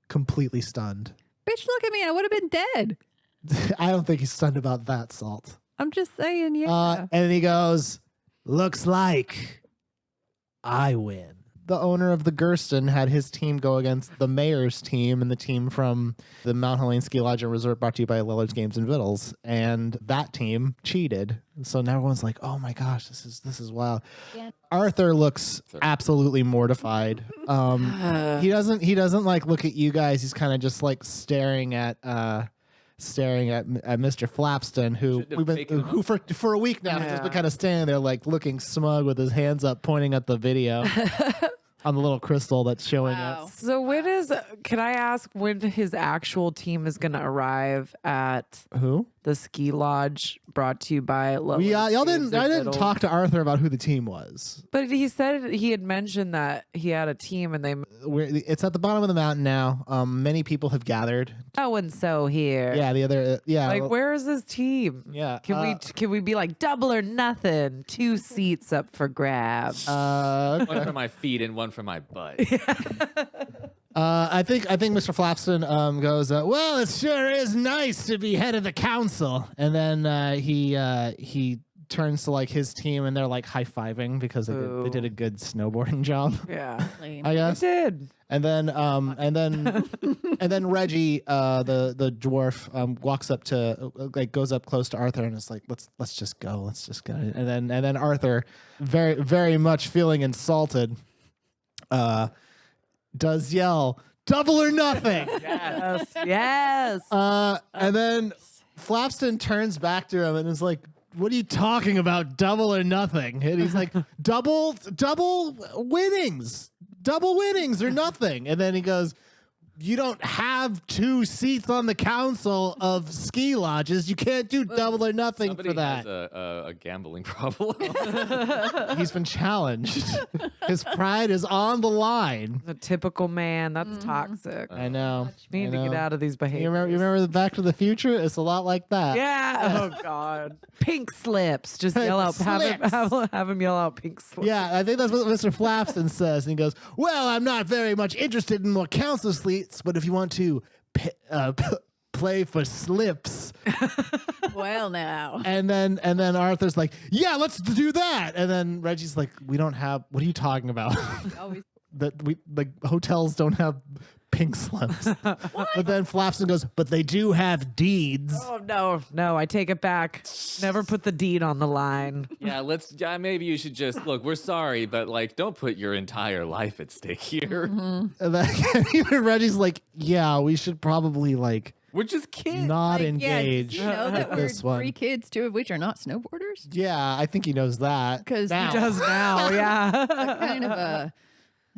completely stunned. Bitch, look at me. I would have been dead. I don't think he's stunned about that, Salt. I'm just saying, yeah. And he goes, looks like I win. The owner of the Gersten had his team go against the mayor's team and the team from the Mount Helene Ski Lodge and Resort, brought to you by Lillard's Games and Vittles. And that team cheated. So now everyone's like, oh my gosh, this is wild. Yeah. Arthur looks absolutely mortified. He doesn't like look at you guys. He's kind of just like staring at Mr. Flapston, who for a week now has just been kind of standing there like looking smug with his hands up, pointing at the video on the little crystal that's showing up. So can I ask when his actual team is going to arrive at Who? the ski lodge brought to you by I didn't talk to Arthur about who the team was. But he said he had mentioned that he had a team and It's at the bottom of the mountain now. Many people have gathered. so and so here. Yeah, the other Like, where is his team? Yeah. Can we be like double or nothing? 2 seats up for grabs. One for my feet and one for my butt. I think Mr. Flapston goes, well, it sure is nice to be head of the council. And then he turns to like his team and they're like high-fiving because they did a good snowboarding job. Yeah. I guess. They did. And then and then Reggie, the dwarf, walks up to goes up close to Arthur and is like, let's just go. And then Arthur, very very much feeling insulted, does yell, double or nothing. Yes. And then Flapston turns back to him and is like, what are you talking about, double or nothing? And he's like, double winnings or nothing. And then he goes, you don't have 2 seats on the council of ski lodges. You can't do double or nothing for that. Somebody has a gambling problem. He's been challenged. His pride is on the line. A typical man. That's toxic. I know. You need to get out of these behaviors. You remember the Back to the Future? It's a lot like that. Yeah. Oh God. Pink slips. Just yell out. Have him yell out pink slips. Yeah, I think that's what Mr. Flapston says. And he goes, well, I'm not very much interested in more council seats, but if you want to play for slips. Well, now. And then Arthur's like, yeah, let's do that. And then Reggie's like, we don't have, what are you talking about? That we like hotels don't have pink slips. But then Flapston goes, but they do have deeds. Oh no, I take it back. Never put the deed on the line. Yeah, maybe you should just look, we're sorry, but like don't put your entire life at stake here. And then even Reggie's like, yeah, we should probably like we're just kids. Not Yeah, engage. did you know that we're this one. 3 kids, 2 of which are not snowboarders? Yeah, I think he knows that. Because now. He does now, yeah. kind of a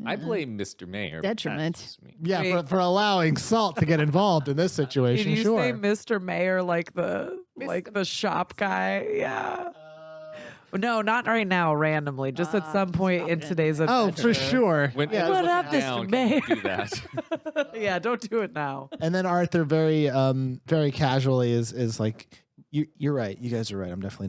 I blame Mr. Mayor. detriment. That's just me. Yeah, for allowing Salt to get involved in this situation. Did you Sure. say Mr. Mayor like the shop guy? Yeah. No, not right now. Randomly, just at some point in today's adventure. Oh, for sure. When Yeah. What up, down, Mr. can you Mayor? do that. Yeah, don't do it now. And then Arthur very casually is like, you're right. You guys are right. I'm definitely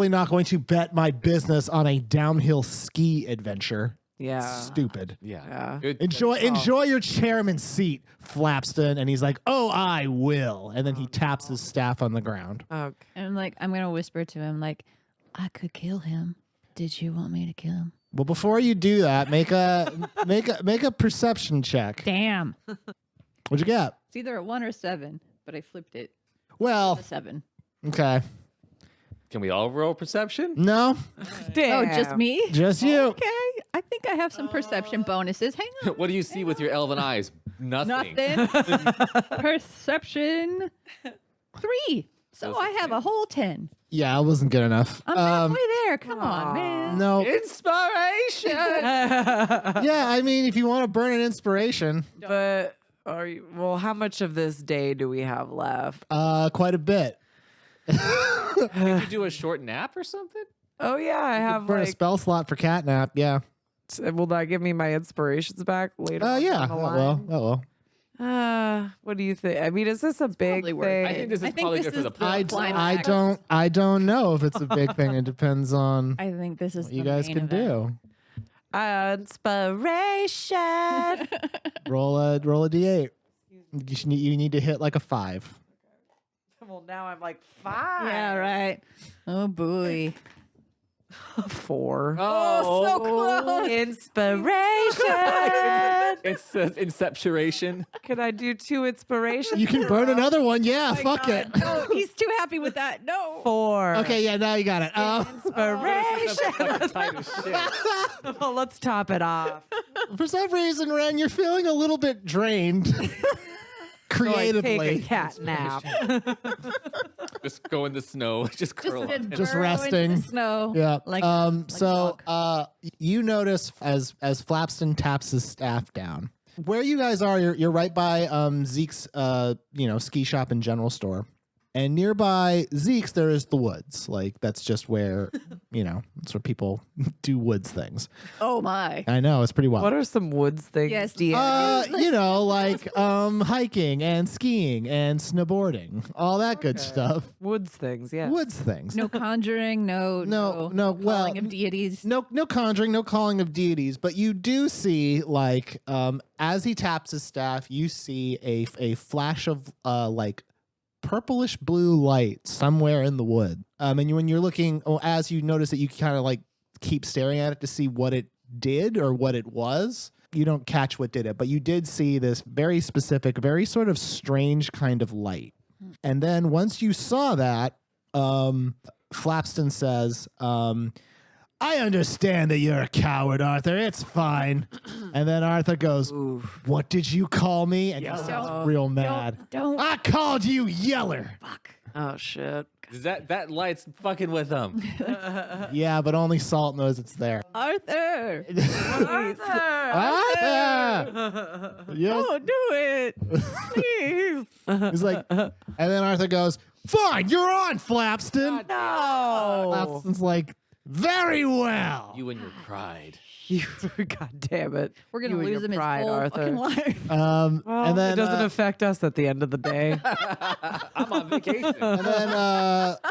not going to bet my business on a downhill ski adventure. Yeah. Stupid. Yeah. Yeah. Good. Enjoy your chairman's seat, Flapston. And he's like, oh, I will. And then he taps his staff on the ground. Okay. And I'm going to whisper to him, like, I could kill him. Did you want me to kill him? Well, before you do that, make a perception check. Damn. What'd you get? It's either a 1 or 7, but I flipped it. Well, A 7. okay. Can we all roll perception? No, Damn. Oh, just me? just you. Okay. I think I have some perception bonuses. Hang on. What do you see with your elven eyes? Nothing. Nothing. Perception 3. So I have a whole 10. Yeah, I wasn't good enough. I'm halfway there. Come on, man. No. Inspiration. Yeah, I mean, if you want to burn an inspiration, But are you? Well, how much of this day do we have left? quite a bit. Did you do a short nap or something? Oh yeah, I have Burn a like. spell slot for catnap. Yeah. Will that give me my inspirations back later? on Yeah. down the Oh, line? well. What do you think? I mean, is this a big probably worth thing? it. I think this is probably good for the I, plot. climax. I don't know if it's a big thing. It depends on I think this is what you the guys main can event. do. Inspiration. Roll a d8. You need to hit like a 5. Well, now I'm like 5. Yeah, right. Oh boy. 4. Oh, so close. Inspiration. It's incepturation. Can I do 2 inspirations? You can burn another one. Yeah, fuck it. No, he's too happy with that. No. 4. Okay, yeah, now you got it. Inspiration. Tight as shit. Well, let's top it off. For some reason, Wren, you're feeling a little bit drained. Creatively. So I take a cat nap. Just go in the snow. Just curl up. Just burrow into resting. the snow. Yeah. Like, So dog. you notice as Flapston taps his staff down. Where you guys are, you're right by Zeke's ski shop and general store. And nearby Zeke's there is the woods. Like that's just where, that's where people do woods things. Oh my. I know, it's pretty wild. What are some woods things? Yes. Do you Like hiking and skiing and snowboarding, all that good stuff. woods things, yeah. Woods things. No conjuring, no well, calling of deities. No conjuring, no calling of deities, but you do see like as he taps his staff, you see a flash of like purplish blue light somewhere in the wood. And when you're looking, as you notice it, you kind of like keep staring at it to see what it did or what it was. You don't catch what did it, but you did see this very specific, very sort of strange kind of light. And then once you saw that, Flapston says, I understand that you're a coward, Arthur. It's fine. And then Arthur goes, what did you call me? And he sounds real mad. Don't. I called you Yeller. Fuck. Oh shit. Is that light's fucking with them? Yeah, but only Salt knows it's there. Arthur. Arthur! Yes. Don't do it. Please. He's like, and then Arthur goes, fine, you're on, Flapston. No. Flapston's like, very well. You and your pride. God damn it. We're gonna You and lose your him his pride, whole Arthur. fucking life. Well, and then it doesn't affect us at the end of the day. I'm on vacation. and then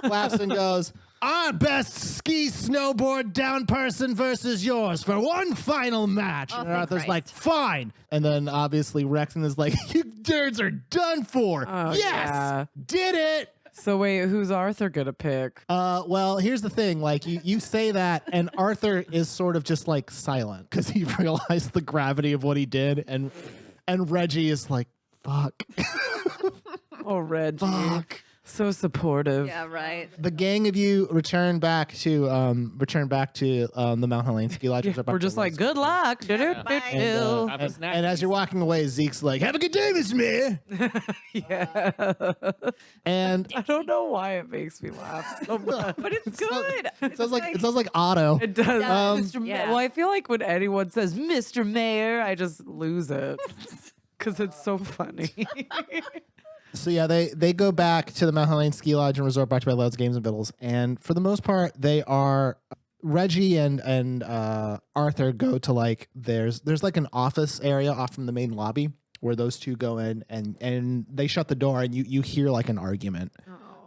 Flapston goes, our best ski snowboard down person versus yours for one final match. Oh, and thank Arthur's Christ. like, fine. And then obviously Rexxen is like, you nerds are done for. Oh, yes, yeah. did it. So wait, who's Arthur gonna pick? Well, here's the thing. Like you say that, and Arthur is sort of just like silent because he realized the gravity of what he did, and Reggie is like, "Fuck, Oh, Reggie. fuck." So supportive. Yeah, right. The gang of you return back to the Mount Helene ski lodge. We're just like, good luck. And, Have a and, snack. and as you're walking away, Zeke's like, "Have a good day, Miss Mayor." Yeah. And I don't know why it makes me laugh so much. But it's good. it sounds like Otto. It does. Mr. yeah. Well, I feel like when anyone says Mr. Mayor, I just lose it because it's so funny. So yeah, they go back to the Mount Helene Ski Lodge and Resort brought to you by Loud's Games and Vittles, and for the most part, they are Reggie and Arthur go to like there's like an office area off from the main lobby where those two go in and they shut the door and you hear like an argument,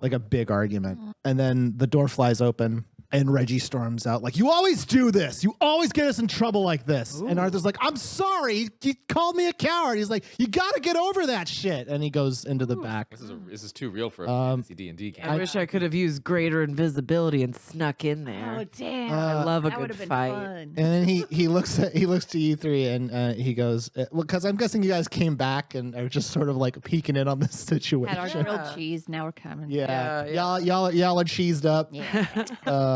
like a big argument, and then the door flies open. And Reggie storms out like, you always do this. You always get us in trouble like this. And Arthur's like, I'm sorry. You called me a coward. He's like, you got to get over that shit. And he goes into the back. This is too real for a fantasy D&D game. I wish I could have used greater invisibility and snuck in there. Oh damn. I love a that would good have been fight. fun. And then he looks to you three and he goes, well, because I'm guessing you guys came back and are just sort of like peeking in on this situation. Had our grilled cheese. Now we're coming. Yeah. Yeah, Y'all are cheesed up. Yeah.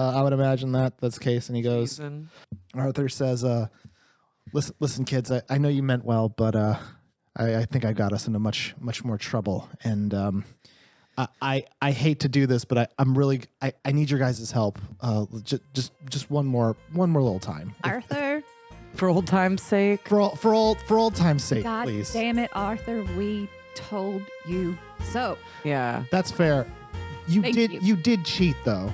I would imagine that's the case. And he goes, Season. Arthur says, listen, kids, I know you meant well, but I think I got us into much more trouble. And I hate to do this, but I'm really I need your guys' help. Just one more little time. Arthur, For old time's sake. For all time's sake, God please. damn it, Arthur, we told you so. Yeah. That's fair. Thank you. You did cheat though.